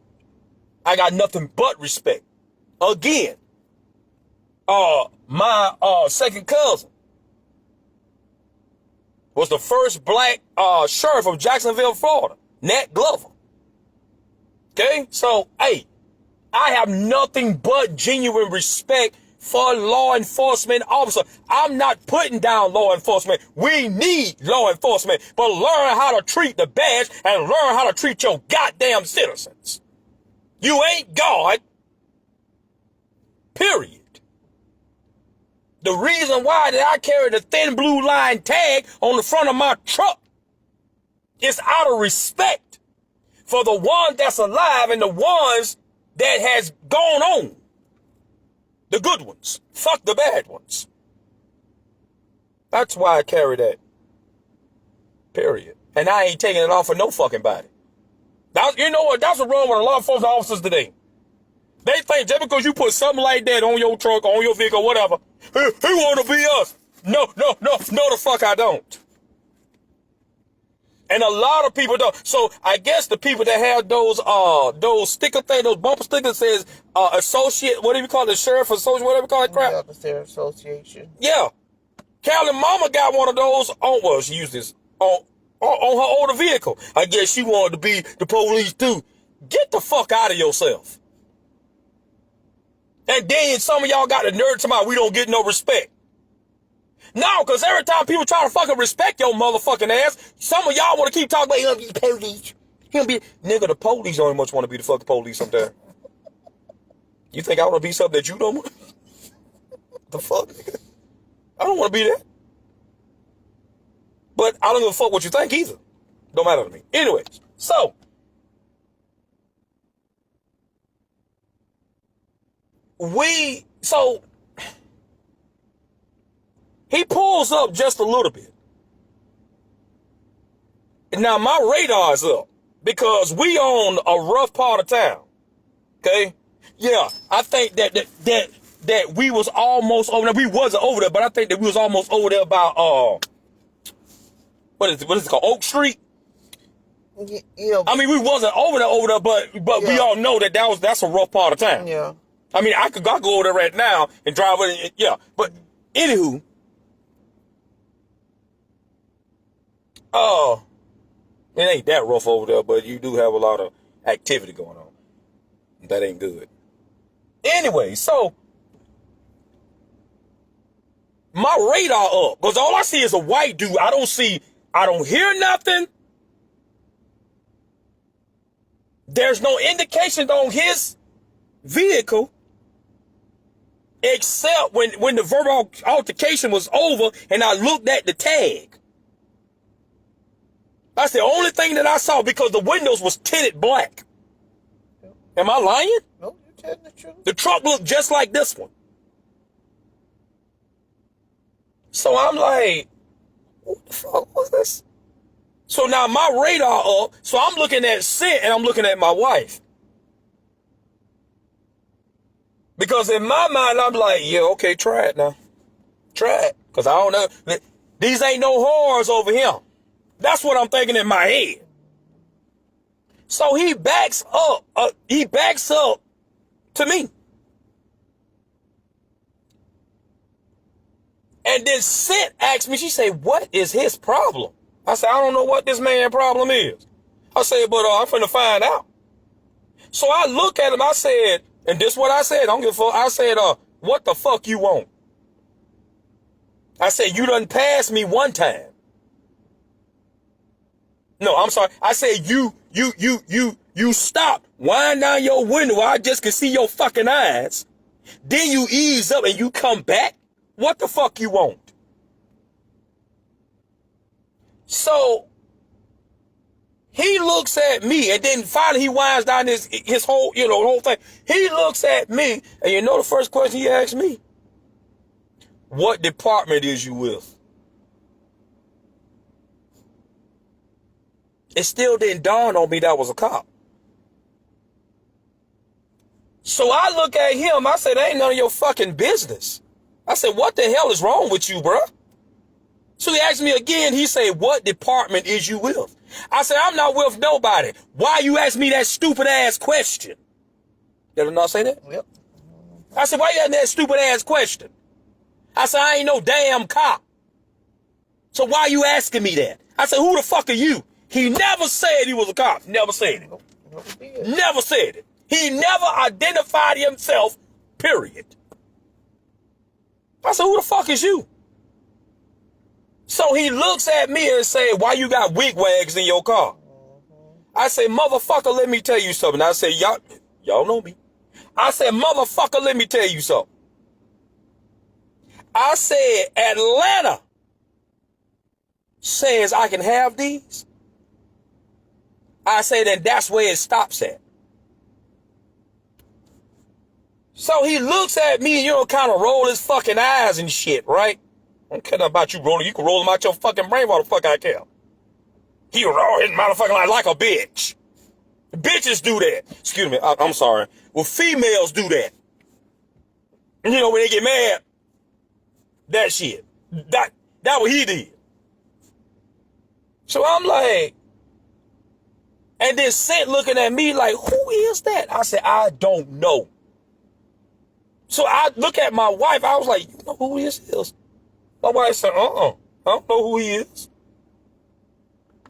I got nothing but respect. Again, my second cousin, was the first black sheriff of Jacksonville, Florida, Nat Glover. Okay, so, hey, I have nothing but genuine respect for law enforcement officers. I'm not putting down law enforcement. We need law enforcement, but learn how to treat the badge and learn how to treat your goddamn citizens. You ain't God. Period. The reason why that I carry the thin blue line tag on the front of my truck is out of respect for the ones that's alive and the ones that has gone on. The good ones. Fuck the bad ones. That's why I carry that. Period. And I ain't taking it off for no fucking body. You know what? That's what's wrong with a lot of enforcement officers today. They think just because you put something like that on your truck, on your vehicle, whatever, he want to be us. No, the fuck I don't. And a lot of people don't. So I guess the people that have those sticker things, those bumper stickers says associate, whatever you call it, sheriff associate, whatever you call it, crap. Yeah, the sheriff association. Yeah. Carolyn Mama got one of those on, well, she used this on her older vehicle. I guess she wanted to be the police too. Get the fuck out of yourself. And then some of y'all got the nerve to we don't get no respect. No, because every time people try to fucking respect your motherfucking ass, some of y'all want to keep talking about, he'll be the police. He'll be, nigga, the police don't much want to be the fucking police sometimes. You think I want to be something that you don't want? The fuck, nigga? I don't want to be that. But I don't give a fuck what you think either. Don't matter to me. Anyways, so he pulls up just a little bit. Now my radar is up because we on a rough part of town. Okay? Yeah, I think that we was almost over there. We wasn't over there, but I think that we was almost over there by what is it called? Oak Street? Yeah. I mean, we wasn't over there, but yeah. We all know that's a rough part of town. Yeah. I mean, I could go over there right now and drive it. Yeah. But anywho, it ain't that rough over there, but you do have a lot of activity going on. That ain't good. Anyway, so my radar up because all I see is a white dude. I don't hear nothing. There's no indication on his vehicle except when the verbal altercation was over and I looked at the tag. That's the only thing that I saw because the windows was tinted black. Am I lying? No, you're telling the truth. The truck looked just like this one. So I'm like, what the fuck was this? So now my radar up, so I'm looking at Scent and I'm looking at my wife. Because in my mind, I'm like, yeah, okay, try it now. Try it. Because I don't know. These ain't no horrors over here. That's what I'm thinking in my head. So he backs up. He backs up to me. And then Scent asked me, she said, what is his problem? I said, I don't know what this man's problem is. I said, but I'm finna find out. So I look at him, I said, and this is what I said, I don't give a fuck. I said, what the fuck you want? I said, you done passed me one time. No, I'm sorry. I said, you stopped, wind down your window. I just can see your fucking eyes. Then you ease up and you come back. What the fuck you want? So he looks at me and then finally he winds down his whole, the whole thing. He looks at me and you know the first question he asked me? What department is you with? It still didn't dawn on me that was a cop. So I look at him, I said, that ain't none of your fucking business. I said, what the hell is wrong with you, bruh? So he asked me again, he said, what department is you with? I said, I'm not with nobody. Why you ask me that stupid ass question? Did I not say that? Yep. I said, why you asking that stupid ass question? I said, I ain't no damn cop. So why you asking me that? I said, who the fuck are you? He never said he was a cop. Never said it. Never said it. He never identified himself, period. I said, who the fuck is you? So he looks at me and say, why you got wigwags in your car? I say, motherfucker, let me tell you something. I said, y'all know me. I said, motherfucker, let me tell you something. I said, Atlanta says I can have these. I say, then that's where it stops at. So he looks at me and, you know, kind of roll his fucking eyes and shit, right? I don't care nothing about you rolling. You can roll them out your fucking brain while the fuck I care. He roll his motherfucking like a bitch. Bitches do that. Excuse me, I'm sorry. Well, females do that. And you know, when they get mad, that shit. That what he did. So I'm like, and then Sent looking at me like, who is that? I said, I don't know. So I look at my wife. I was like, you know who this is? My wife said, I don't know who he is.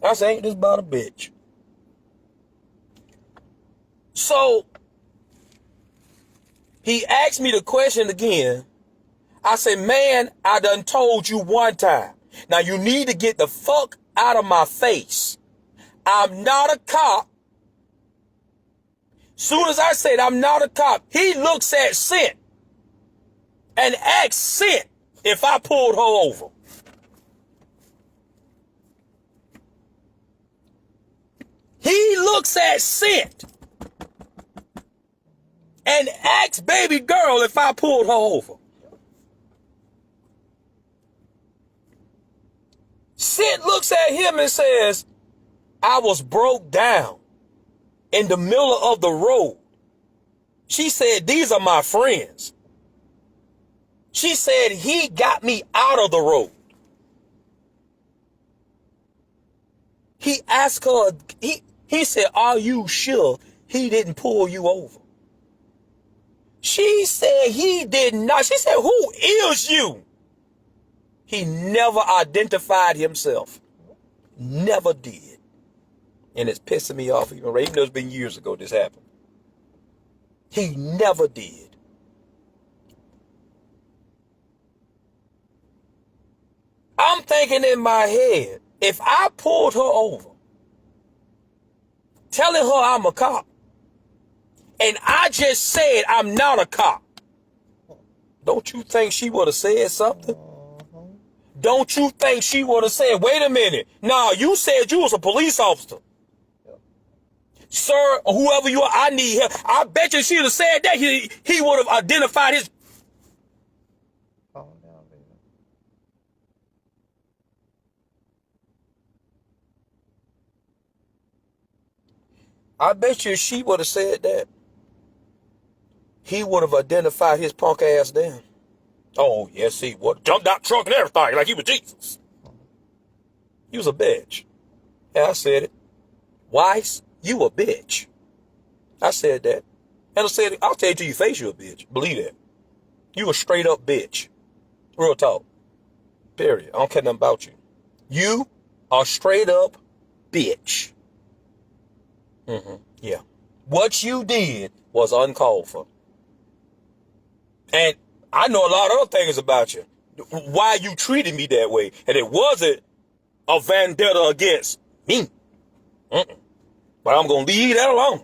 I said, ain't this about a bitch? So he asked me the question again. I said, man, I done told you one time. Now you need to get the fuck out of my face. I'm not a cop. Soon as I said I'm not a cop, he looks at Sent and asks Sent if I pulled her over. He looks at Sent and asks baby girl if I pulled her over. Sent looks at him and says, I was broke down in the middle of the road. She said, these are my friends. She said, he got me out of the road. He asked her, he said, are you sure he didn't pull you over? She said he did not. She said, who is you? He never identified himself. Never did. And it's pissing me off even though it's been years ago this happened. He never did. I'm thinking in my head, if I pulled her over, telling her I'm a cop, and I just said I'm not a cop, don't you think she would have said something? Don't you think she would have said, wait a minute, nah, you said you was a police officer. Sir, or whoever you are, I need help. I bet you she'd have said that. He would have identified his. Calm down, baby. I bet you she would have said that. He would have identified his punk ass then. Oh, yes, he would. Jumped out the truck and everything like he was Jesus. He was a bitch. Yeah, I said it. Weiss, you a bitch. I said that. And I said, I'll tell you to your face you a bitch. Believe that. You a straight up bitch. Real talk. Period. I don't care nothing about you. You are straight up bitch. Yeah. What you did was uncalled for. And I know a lot of other things about you. Why you treated me that way. And it wasn't a vendetta against me. But I'm going to leave that alone.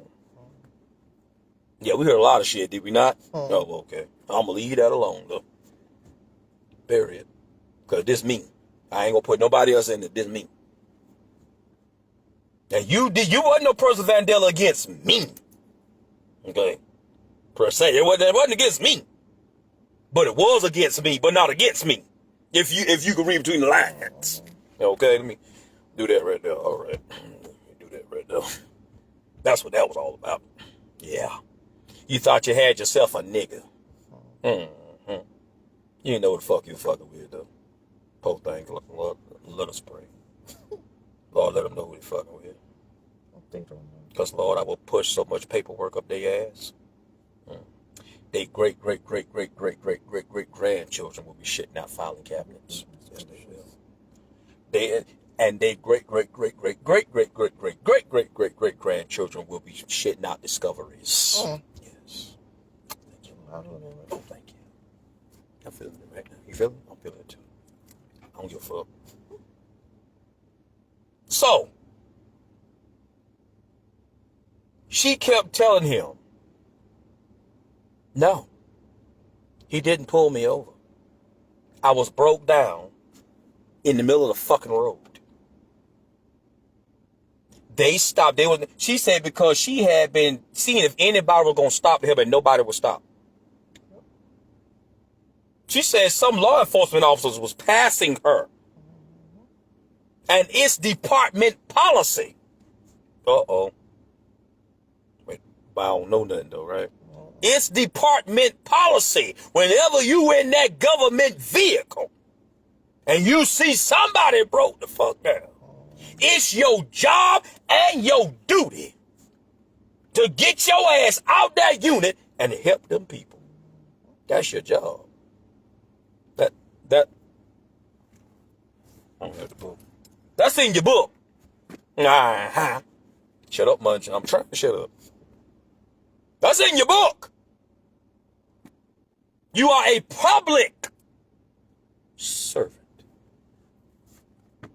Yeah, we heard a lot of shit, did we not? Oh, okay. I'm going to leave that alone, though. Period. Because this me. I ain't going to put nobody else in it. This me. And you wasn't no personal vendetta against me. Okay? Per se. It wasn't against me. But it was against me, but not against me. If you can read between the lines. Okay, let me do that right there. All right. Do that right there. That's what that was all about. Yeah. You thought you had yourself a nigga. You didn't know what the fuck you fucking with, though. Poor thing, let us pray. Lord, let them know who they fucking with. Because, Lord, I will push so much paperwork up their ass. They great grandchildren will be shitting out filing cabinets. Yes, they will. And their great grandchildren will be shitting out discoveries. Yes. Thank you. I don't know. Oh, thank you. I'm feeling it right now. You feeling it? I'm feeling it too. I don't give a fuck. So, she kept telling him, no, he didn't pull me over. I was broke down in the middle of the fucking road. They stopped. She said because she had been seeing if anybody was going to stop him, and nobody would stop. She said some law enforcement officers was passing her. And it's department policy. Uh-oh. Wait, I don't know nothing though, right? It's department policy. Whenever you in that government vehicle and you see somebody broke the fuck down, it's your job and your duty to get your ass out that unit and help them people. That's your job. I don't have the book. That's in your book. Uh-huh. Shut up, Munchin. I'm trying to shut up. That's in your book. You are a public servant.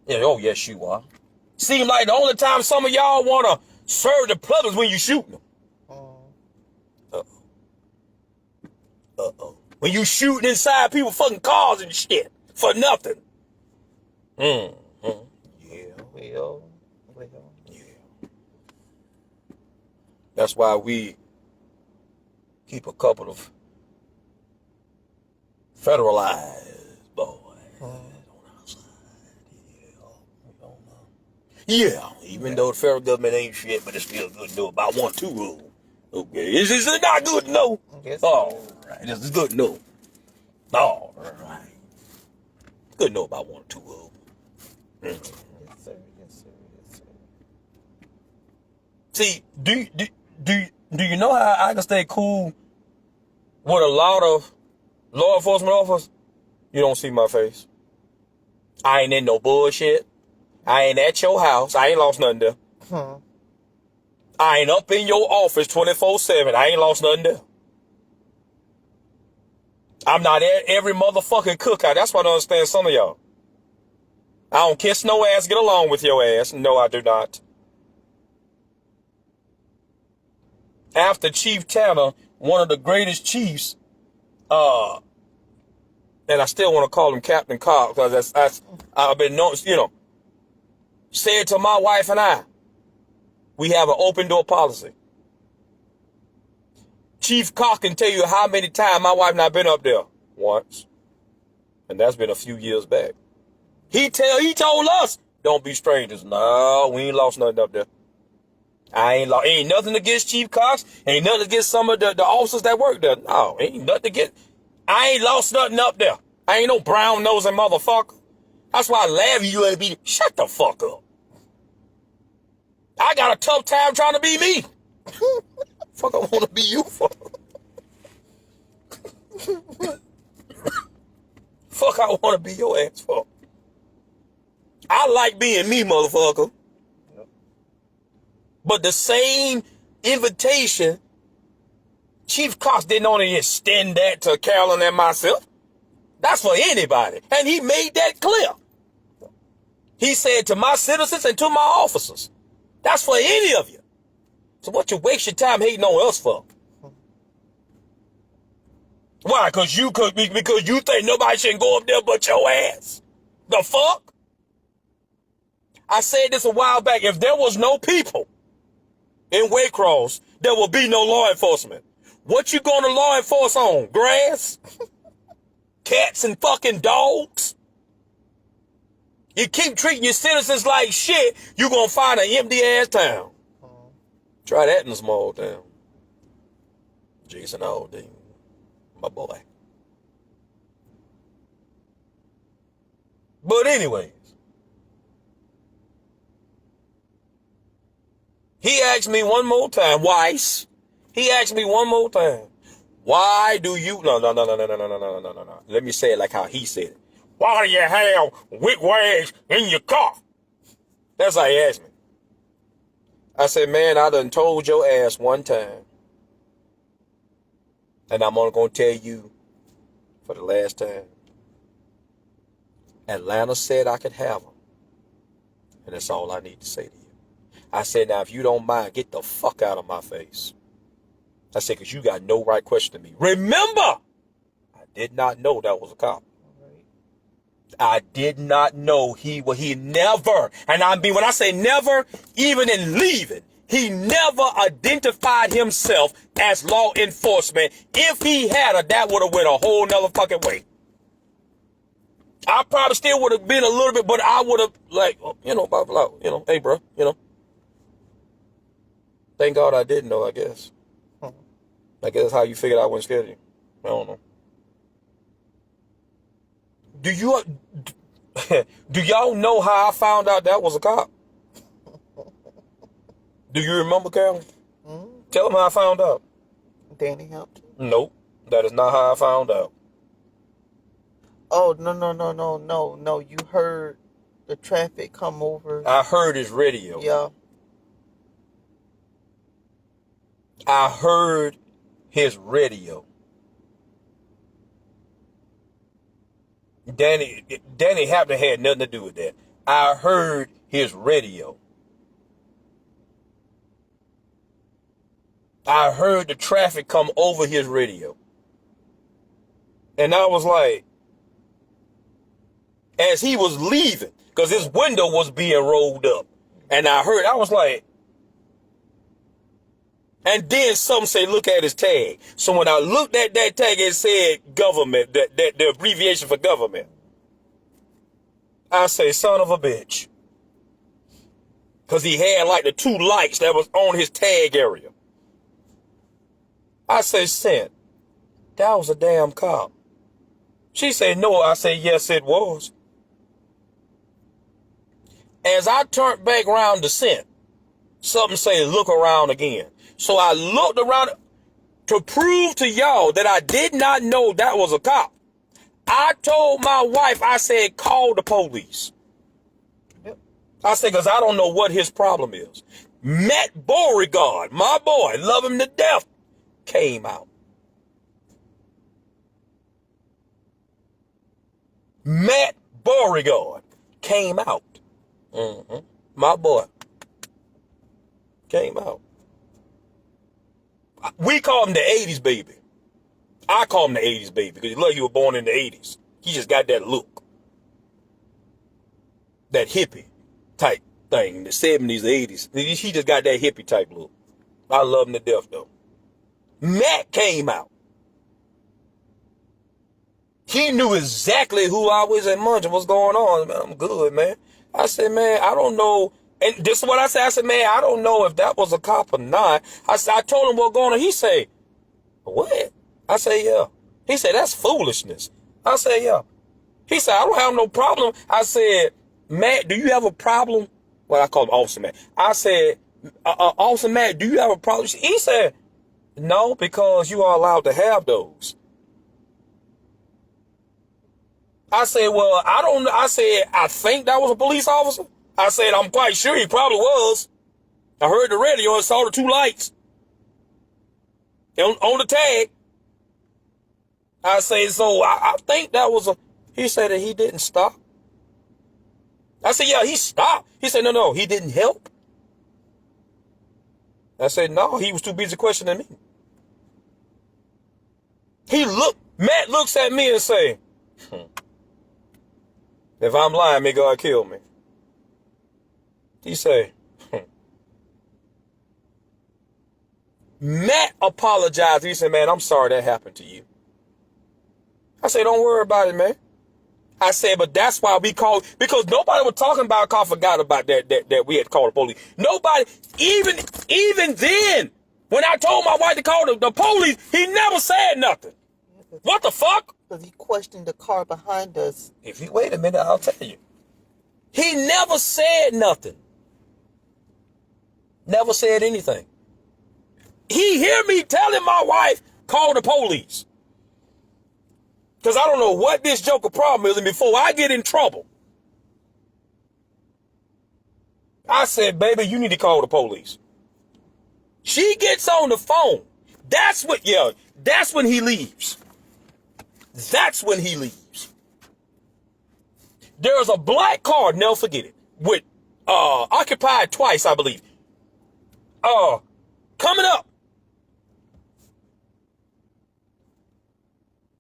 Yeah, oh, yes, you are. Seem like the only time some of y'all want to serve the public is when you shooting them. Uh-oh. Uh-oh. When you shooting inside people's fucking cars and shit for nothing. Yeah. Well. Yeah. That's why we keep a couple of federalized boys on our side. Yeah, even though the federal government ain't shit, but it's still good to know about 1, 2 of them. Okay, is it not good to know? Yes. All right, it's good to know. All right, good to know about 1 or 2 of them. Yes, sir. Yes, sir. Yes, sir. See, do you know how I can stay cool with a lot of law enforcement officers? You don't see my face. I ain't in no bullshit. I ain't at your house. I ain't lost nothing there. I ain't up in your office 24/7. I ain't lost nothing there. I'm not at every motherfucking cookout. That's why I don't understand some of y'all. I don't kiss no ass, get along with your ass. No, I do not. After Chief Tanner, one of the greatest chiefs, and I still want to call him Captain Cobb because I've been known, said to my wife and I, we have an open door policy. Chief Cock can tell you how many times my wife and I been up there. Once. And that's been a few years back. He told us, don't be strangers. No, we ain't lost nothing up there. Ain't nothing against Chief Cox. Ain't nothing against some of the officers that work there. No, ain't nothing against. I ain't lost nothing up there. I ain't no brown nosing motherfucker. That's why I laugh at you and be, shut the fuck up. I got a tough time trying to be me. Fuck I want to be you for. Fuck I want to be your ass for. I like being me, motherfucker. But the same invitation, Chief Cox didn't only extend that to Carolyn and myself. That's for anybody. And he made that clear. He said to my citizens and to my officers, that's for any of you. So what you waste your time hating on us for? Why? Because you think nobody shouldn't go up there but your ass? The fuck? I said this a while back. If there was no people in Waycross, there will be no law enforcement. What you going to law enforce on? Grass? Cats and fucking dogs? You keep treating your citizens like shit, you're going to find an empty ass town. Try that in a small town. Jason Aldean, my boy. But anyways, he asked me one more time, Weiss. He asked me one more time, why do you, no. Let me say it like how he said it. why do you have wigwags in your car? That's how he asked me. I said, man, I done told your ass one time. And I'm only going to tell you for the last time. Atlanta said I could have them. And that's all I need to say to you. I said, now, if you don't mind, get the fuck out of my face. I said, because you got no right questioning me. Remember, I did not know that was a cop. I did not know he never, and I mean, when I say never, even in leaving, he never identified himself as law enforcement. If he had, that would have went a whole nother fucking way. I probably still would have been a little bit, but I would have, like, you know, blah, blah, you know, hey, bro, you know. Thank God I didn't know, I guess. I guess that's how you figured I wasn't scared of you. I don't know. Do y'all know how I found out that was a cop? Do you remember, Carolyn? Tell them how I found out. Danny helped you? Nope, that is not how I found out. Oh, no. You heard the traffic come over. I heard his radio. Yeah. I heard his radio. Danny Hampton had nothing to do with that. I heard his radio. I heard the traffic come over his radio. And I was like, as he was leaving, because his window was being rolled up. And I was like, and then some say, look at his tag. So when I looked at that tag, it said government, that the abbreviation for government. I say, son of a bitch. Because he had like the 2 lights that was on his tag area. I say, Cent, that was a damn cop. She said, no. I say, yes, it was. As I turned back around to Cent, something say, look around again. So I looked around to prove to y'all that I did not know that was a cop. I told my wife, I said, call the police. Yep. I said, because I don't know what his problem is. Matt Beauregard, my boy, love him to death, came out. Matt Beauregard came out. My boy came out. We call him the 80s baby. I call him the 80s baby because look, he was born in the 80s. He just got that look. That hippie type thing. The 70s, 80s. He just got that hippie type look. I love him to death though. Matt came out. He knew exactly who I was at Munch and what's going on. Man, I'm good, man. I said, man, I don't know. And this is what I said. I said, man, I don't know if that was a cop or not. I told him what's going on. He said, what? I said, yeah. He said, that's foolishness. I said, yeah. He said, I don't have no problem. I said, Matt, do you have a problem? Well, I call him Officer Matt. I said, Officer Matt, do you have a problem? He said, no, because you are allowed to have those. I said, well, I don't know. I said, I think that was a police officer. I said, I'm quite sure he probably was. I heard the radio and saw the 2 lights on the tag. I said, so I think that was he said that he didn't stop. I said, yeah, he stopped. He said, no, he didn't help. I said, no, he was too busy questioning me. Matt looks at me and say, if I'm lying, may God kill me. He say, Matt apologized. He said, man, I'm sorry that happened to you. I said, don't worry about it, man. I said, but that's why we called, because nobody was talking about a car, forgot about that we had to call the police. Nobody, even then, when I told my wife to call the police, he never said nothing. What the fuck? Because he questioned the car behind us. If you wait a minute, I'll tell you. He never said nothing. Never said anything. He hear me telling my wife, call the police. Because I don't know what this joker problem is. And before I get in trouble, I said, baby, you need to call the police. She gets on the phone. That's when he leaves. That's when he leaves. There's a black car, never forget it, with occupied twice, I believe. Coming up.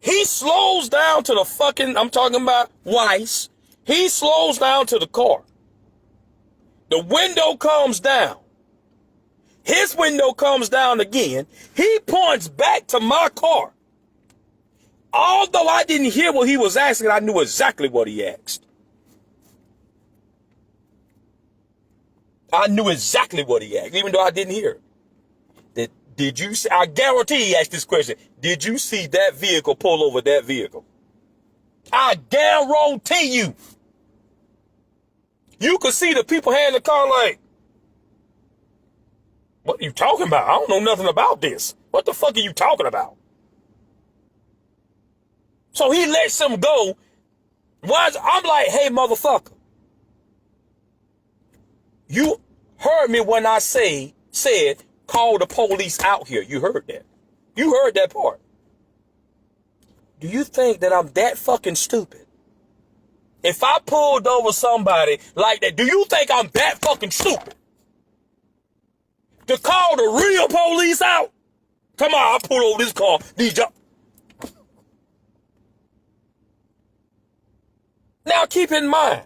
He slows down to the fucking, I'm talking about Weiss. He slows down to the car. The window comes down. His window comes down again. He points back to my car. Although I didn't hear what he was asking, I knew exactly what he asked. I knew exactly what he asked, even though I didn't hear it. Did you see, I guarantee he asked this question. Did you see that vehicle pull over that vehicle? I guarantee you. You could see the people handling the car like, what are you talking about? I don't know nothing about this. What the fuck are you talking about? So he lets him go. I'm like, hey, motherfucker. You heard me when I said, call the police out here. You heard that. You heard that part. Do you think that I'm that fucking stupid? If I pulled over somebody like that, do you think I'm that fucking stupid? To call the real police out? Come on, I pulled over this car. Now keep in mind,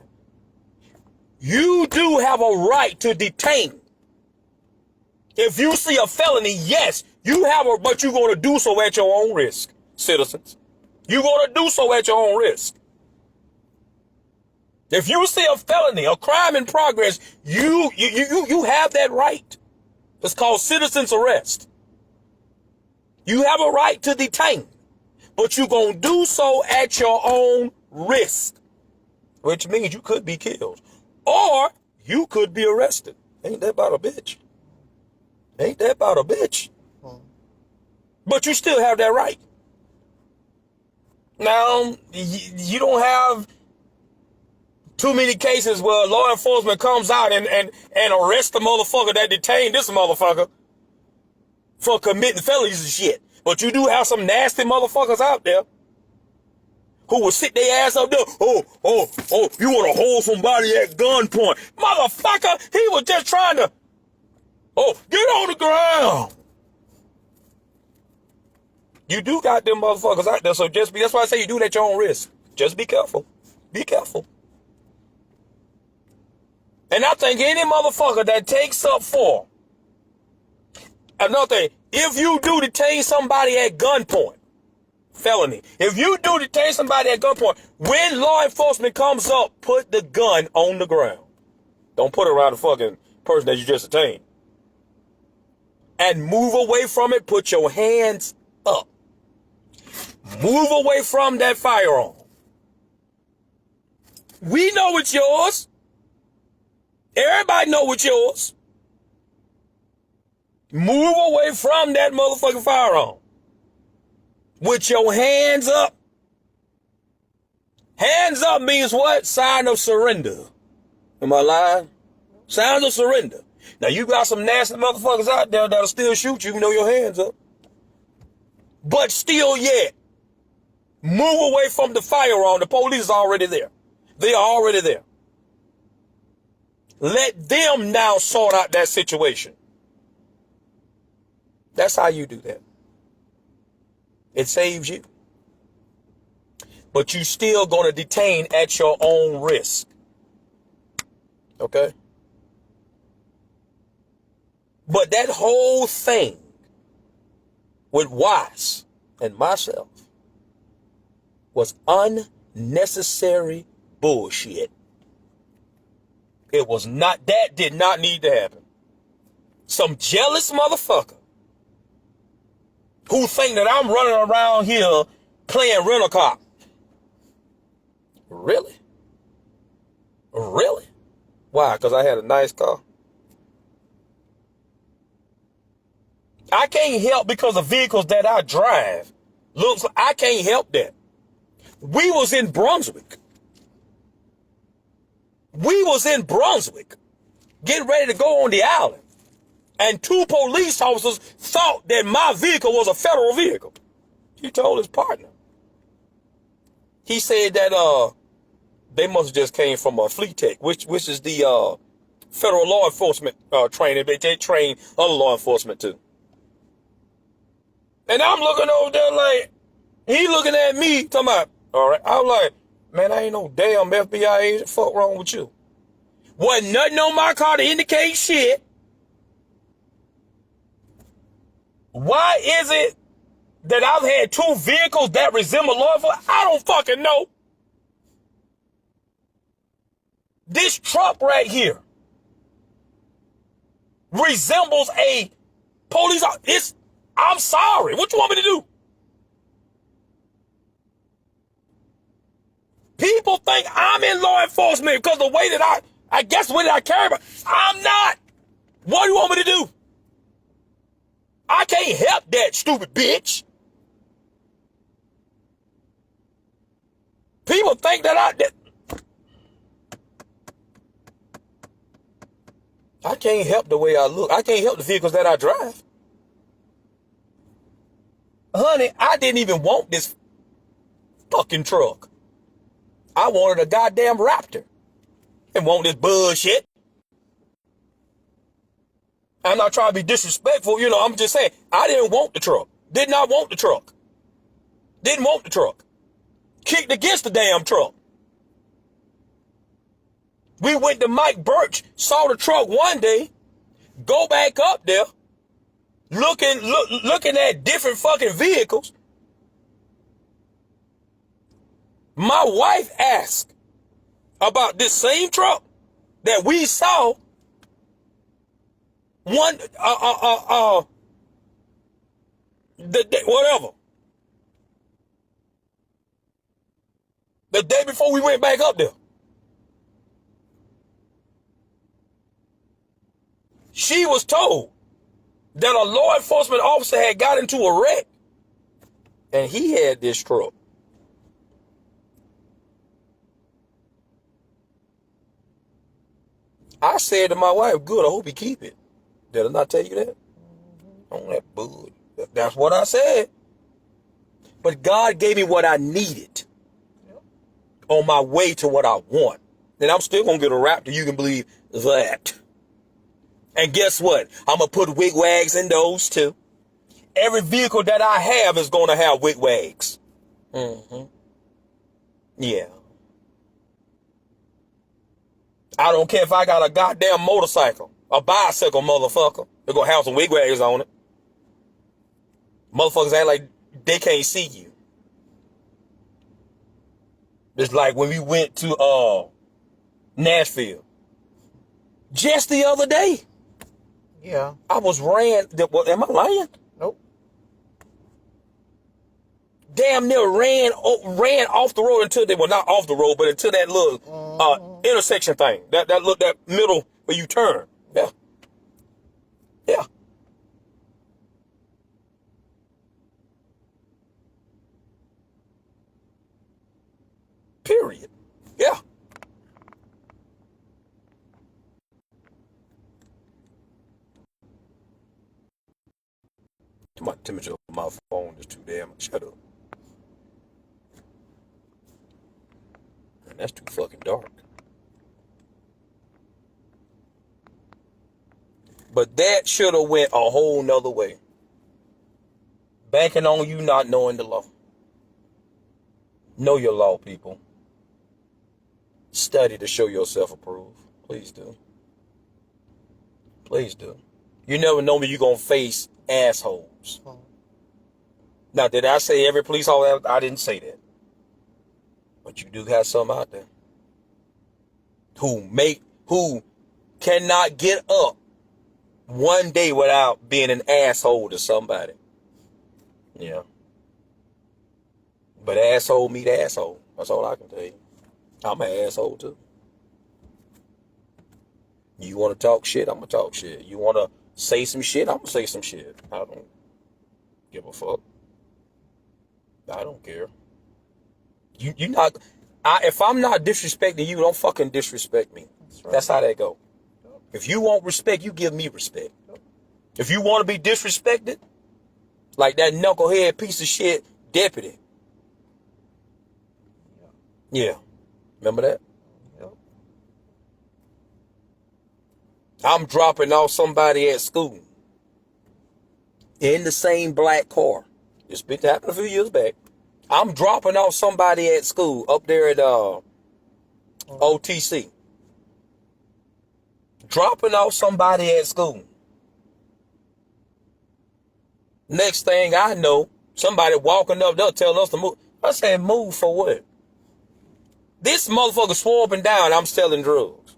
you do have a right to detain. If you see a felony, yes, you have a, but you're going to do so at your own risk, citizens. You're going to do so at your own risk. If you see a felony, a crime in progress, you have that right. It's called citizen's arrest. You have a right to detain, but you're going to do so at your own risk, which means you could be killed or you could be arrested. Ain't that about a bitch? Ain't that about a bitch? But you still have that right. Now, you don't have too many cases where law enforcement comes out and arrests the motherfucker that detained this motherfucker for committing felonies and shit. But you do have some nasty motherfuckers out there who will sit their ass up there. Oh, you want to hold somebody at gunpoint. Motherfucker, he was just trying to, get on the ground. You do got them motherfuckers out there, so that's why I say you do it at your own risk. Just be careful. Be careful. And I think any motherfucker that takes up for another thing, if you do detain somebody at gunpoint, felony. If you do detain somebody at gunpoint, when law enforcement comes up, put the gun on the ground. Don't put it around the fucking person that you just detained. And move away from it. Put your hands up. Move away from that firearm. We know it's yours. Everybody know it's yours. Move away from that motherfucking firearm. With your hands up. Hands up means what? Sign of surrender. Am I lying? Sign of surrender. Now you got some nasty motherfuckers out there that'll still shoot you even though your hands up. But still yet, move away from the firearm. The police is already there. They are already there. Let them now sort out that situation. That's how you do that. It saves you. But you still going to detain at your own risk. Okay? But that whole thing with Weiss and myself was unnecessary bullshit. It was not, that did not need to happen. Some jealous motherfucker who think that I'm running around here playing rental cop. Really? Really? Why? Because I had a nice car? I can't help because the vehicles that I drive looks, I can't help that. We was in Brunswick. We was in Brunswick, getting ready to go on the island. And 2 police officers thought that my vehicle was a federal vehicle. He told his partner. He said that they must have just came from Fleet Tech, which is the federal law enforcement training. They train other law enforcement too. And I'm looking over there like, he looking at me, talking about, all right. I was like, man, I ain't no damn FBI agent. Fuck wrong with you? Wasn't nothing on my car to indicate shit. Why is it that I've had 2 vehicles that resemble law enforcement? I don't fucking know. This truck right here resembles a police officer. I'm sorry. What you want me to do? People think I'm in law enforcement because the way that I guess the way that I carry, but I'm not. What do you want me to do? I can't help that, stupid bitch. People think that I can't help the way I look. I can't help the vehicles that I drive. Honey, I didn't even want this fucking truck. I wanted a goddamn Raptor. And want this bullshit. I'm not trying to be disrespectful, I'm just saying, I didn't want the truck. Did not want the truck. Didn't want the truck. Kicked against the damn truck. We went to Mike Birch, saw the truck one day, go back up there, looking at different fucking vehicles. My wife asked about this same truck that we saw whatever. The day before we went back up there. She was told that a law enforcement officer had got into a wreck and he had this truck. I said to my wife, good, I hope he keep it. Did I not tell you that? On that bull. That's what I said. But God gave me what I needed on my way to what I want. And I'm still going to get a Raptor. You can believe that. And guess what? I'm going to put wigwags in those too. Every vehicle that I have is going to have wigwags. Mm-hmm. Yeah. I don't care if I got a goddamn motorcycle, a bicycle, motherfucker. They're going to have some wigwags on it. Motherfuckers act like they can't see you. It's like when we went to Nashville. Just the other day. Yeah. I was am I lying? Nope. Damn near ran off the road until not off the road, but until that little intersection thing. That middle where you turn. Yeah. Yeah. Period. Yeah. My temperature on my phone is too damn. Shut up. Man, that's too fucking dark. But that should have went a whole nother way. Banking on you not knowing the law. Know your law, people. Study to show yourself approved. Please do. Please do. You never know when you're going to face assholes. Now, did I say every police officer? I didn't say that. But you do have some out there who cannot get up one day without being an asshole to somebody. Yeah. But asshole meet asshole. That's all I can tell you. I'm an asshole too. You want to talk shit, I'm going to talk shit. You want to say some shit, I'm going to say some shit. I don't give a fuck. I don't care. You not. If I'm not disrespecting you, don't fucking disrespect me. That's right. That's how that go. Yep. If you want respect, you give me respect. Yep. If you want to be disrespected, like that knucklehead piece of shit deputy. Yeah. Remember that? Yep. I'm dropping off somebody at school in the same black car. It's been happening a few years back. I'm dropping off somebody at school up there at OTC. Dropping off somebody at school. Next thing I know, somebody walking up, they'll tell us to move. I said, move for what? This motherfucker swore up and down I'm selling drugs.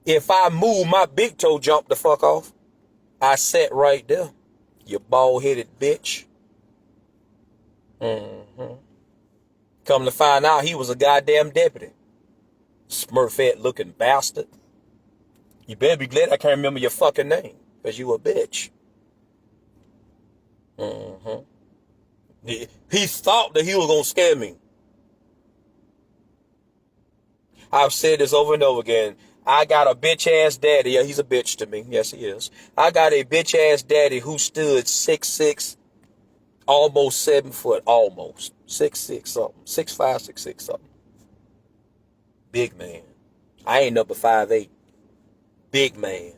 If I move, my big toe jumped the fuck off. I sat right there. You bald-headed bitch. Come to find out, he was a goddamn deputy. Smurfette looking bastard. You better be glad I can't remember your fucking name, because you a bitch. He thought that he was going to scare me. I've said this over and over again. I got a bitch-ass daddy. Yeah, he's a bitch to me. Yes, he is. I got a bitch-ass daddy who stood 6'6", almost 7 foot, almost. 6'6" something. 6'5", 6'6" something. Big man. I ain't number 5'8". Big man.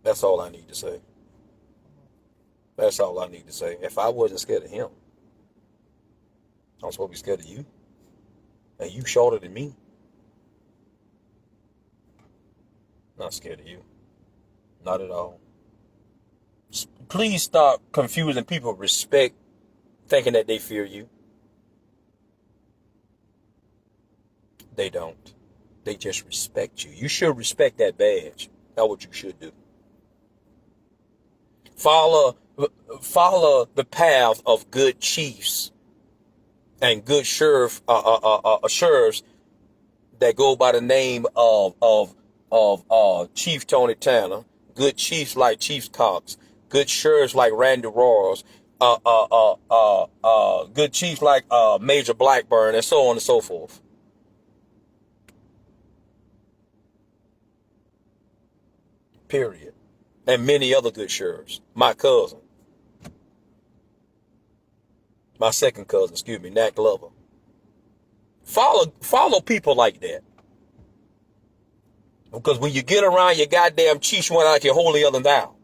That's all I need to say. That's all I need to say. If I wasn't scared of him, I'm supposed to be scared of you. And you shorter than me. Not scared of you. Not at all. Please stop confusing people with respect, thinking that they fear you. They don't. They just respect you. You should respect that badge. That's what you should do. Follow the path of good chiefs and good sheriffs that go by the name of Chief Tony Tanner, good chiefs like Chief Cox, good sheriffs like Randy Royals, good chiefs like Major Blackburn, and so on and so forth. Period. And many other good sheriffs. My cousin. My second cousin, Nat Glover. Follow people like that. Because when you get around your goddamn chiefs, you want to like your holy other thou.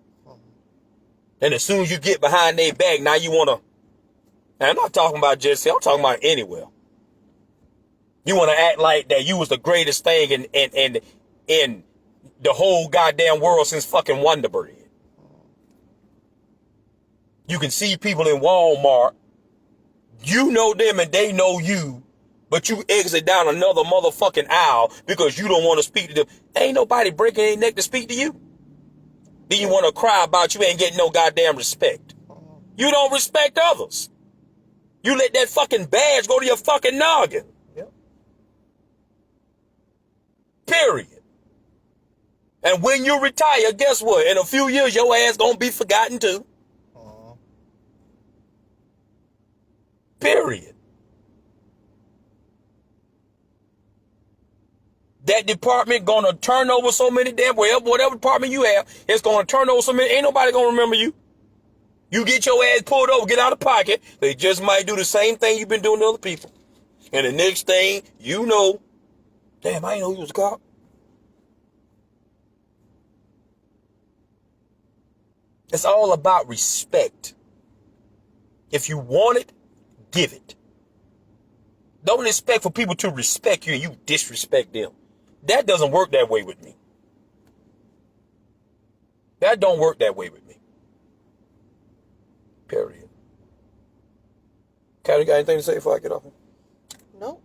And as soon as you get behind their back, now you want to. And I'm not talking about Jesse, I'm talking about anywhere. You want to act like that you was the greatest thing in the whole goddamn world since fucking Wonder Bread. You can see people in Walmart. You know them and they know you. But you exit down another motherfucking aisle because you don't want to speak to them. Ain't nobody breaking their neck to speak to you. Then you want to cry about you ain't getting no goddamn respect. You don't respect others. You let that fucking badge go to your fucking noggin. Yep. Period. And when you retire, guess what? In a few years, your ass gonna be forgotten too. Period. That department gonna turn over so many damn, whatever department you have, it's gonna turn over so many, ain't nobody gonna remember you. You get your ass pulled over, get out of pocket, they just might do the same thing you've been doing to other people. And the next thing you know, damn, I didn't know he was a cop. It's all about respect. If you want it, give it. Don't expect for people to respect you and you disrespect them. That doesn't work that way with me. That don't work that way with me. Period. Kat, you got anything to say before I get off? Nope.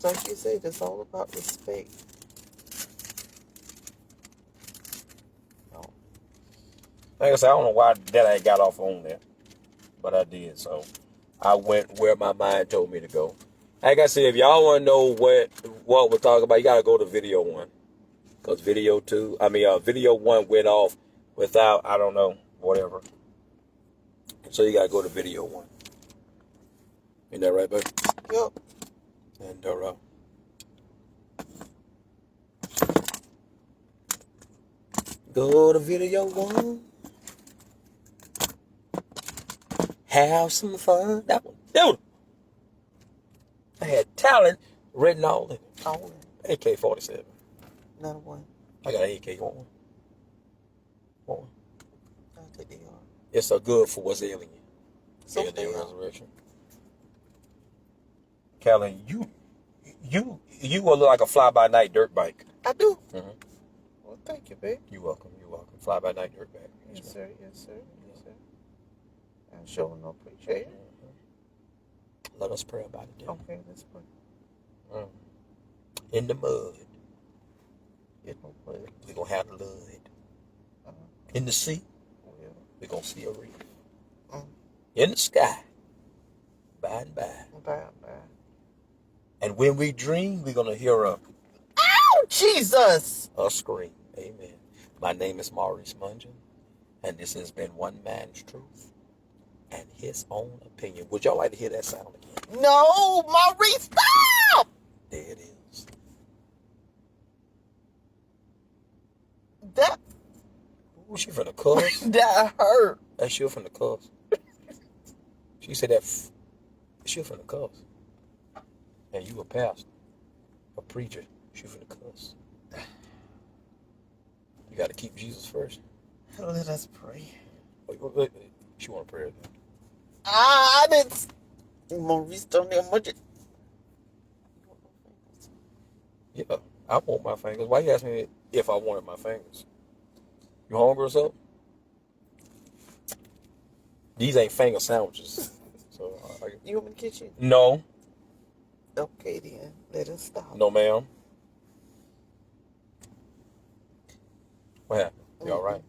Like you said, it's all about respect. No. Like I said, I don't know why that I got off on that, but I did. So I went where my mind told me to go. Like I said, if y'all want to know what we're talking about, you got to go to video 1. Because video 1 went off without, I don't know, whatever. So you gotta go to video 1. Ain't that right, baby? Yep. And go to video 1. Have some fun. That one. Dude. I had talent written all in it. All in. AK-47. Another one. I got an AK. You want one? Want one? I'll take the AR. It's a good for what's ailing you. So Alien fair. resurrection. Callan, you will look like a fly-by-night dirt bike. I do. Mm-hmm. Well, thank you, babe. You're welcome. You're welcome. Fly-by-night dirt bike. Yes, sir. Yes, sir. Yes, sir. I sure no appreciate it. Let us pray about it. Then. Okay, let's pray. In the mud. Get no blood. We're going to have blood. In the sea. Well, We're going to see a reef. mm. In the sky. By and by. Bye. And when we dream, we're going to hear Oh, Jesus! a scream. Amen. My name is Maurice Mungeon, and this has been One Man's Truth and His Own Opinion. Would y'all like to hear that sound again? No, Maurice, stop! There it is. That Ooh, she finna cuss. that hurt. That she finna cuss. She said that she finna cuss. And you a pastor, a preacher, she finna cuss. You gotta keep Jesus first. Let us pray. Wait. She want to pray. I didn't. Maurice don't know much. Yeah, I want my fingers. Why you ask me if I wanted my fingers? You hungry or something? These ain't finger sandwiches. So You want me to get you? no, Okay, then. Let us stop. no, ma'am. What happened? You all right?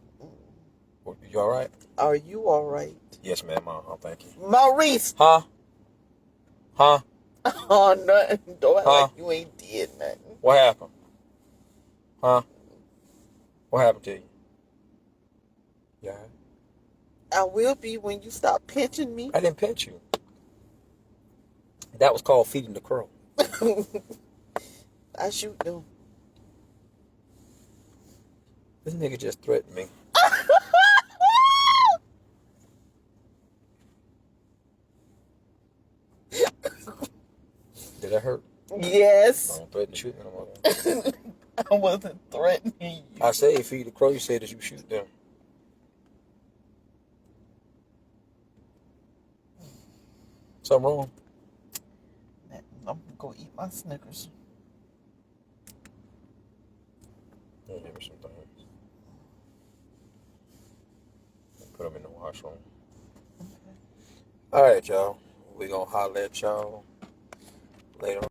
You all right? Are you all right? Yes, ma'am. Thank you. Maurice! Huh? Oh, nothing. Don't act Huh? like you ain't did nothing. What happened? Huh? What happened to you? Yeah. I will be when you stop pinching me. I didn't pinch you. That was called feeding the crow. I shoot them. This nigga just threatened me. Did that hurt? Yes. Don't threaten to shoot me no more. I wasn't threatening you. I say feed the crow. You said that you shoot them. Something wrong? I'm gonna go eat my Snickers. Give me some things. Put them in the washroom. Okay. All right, y'all. We gonna holler at y'all later.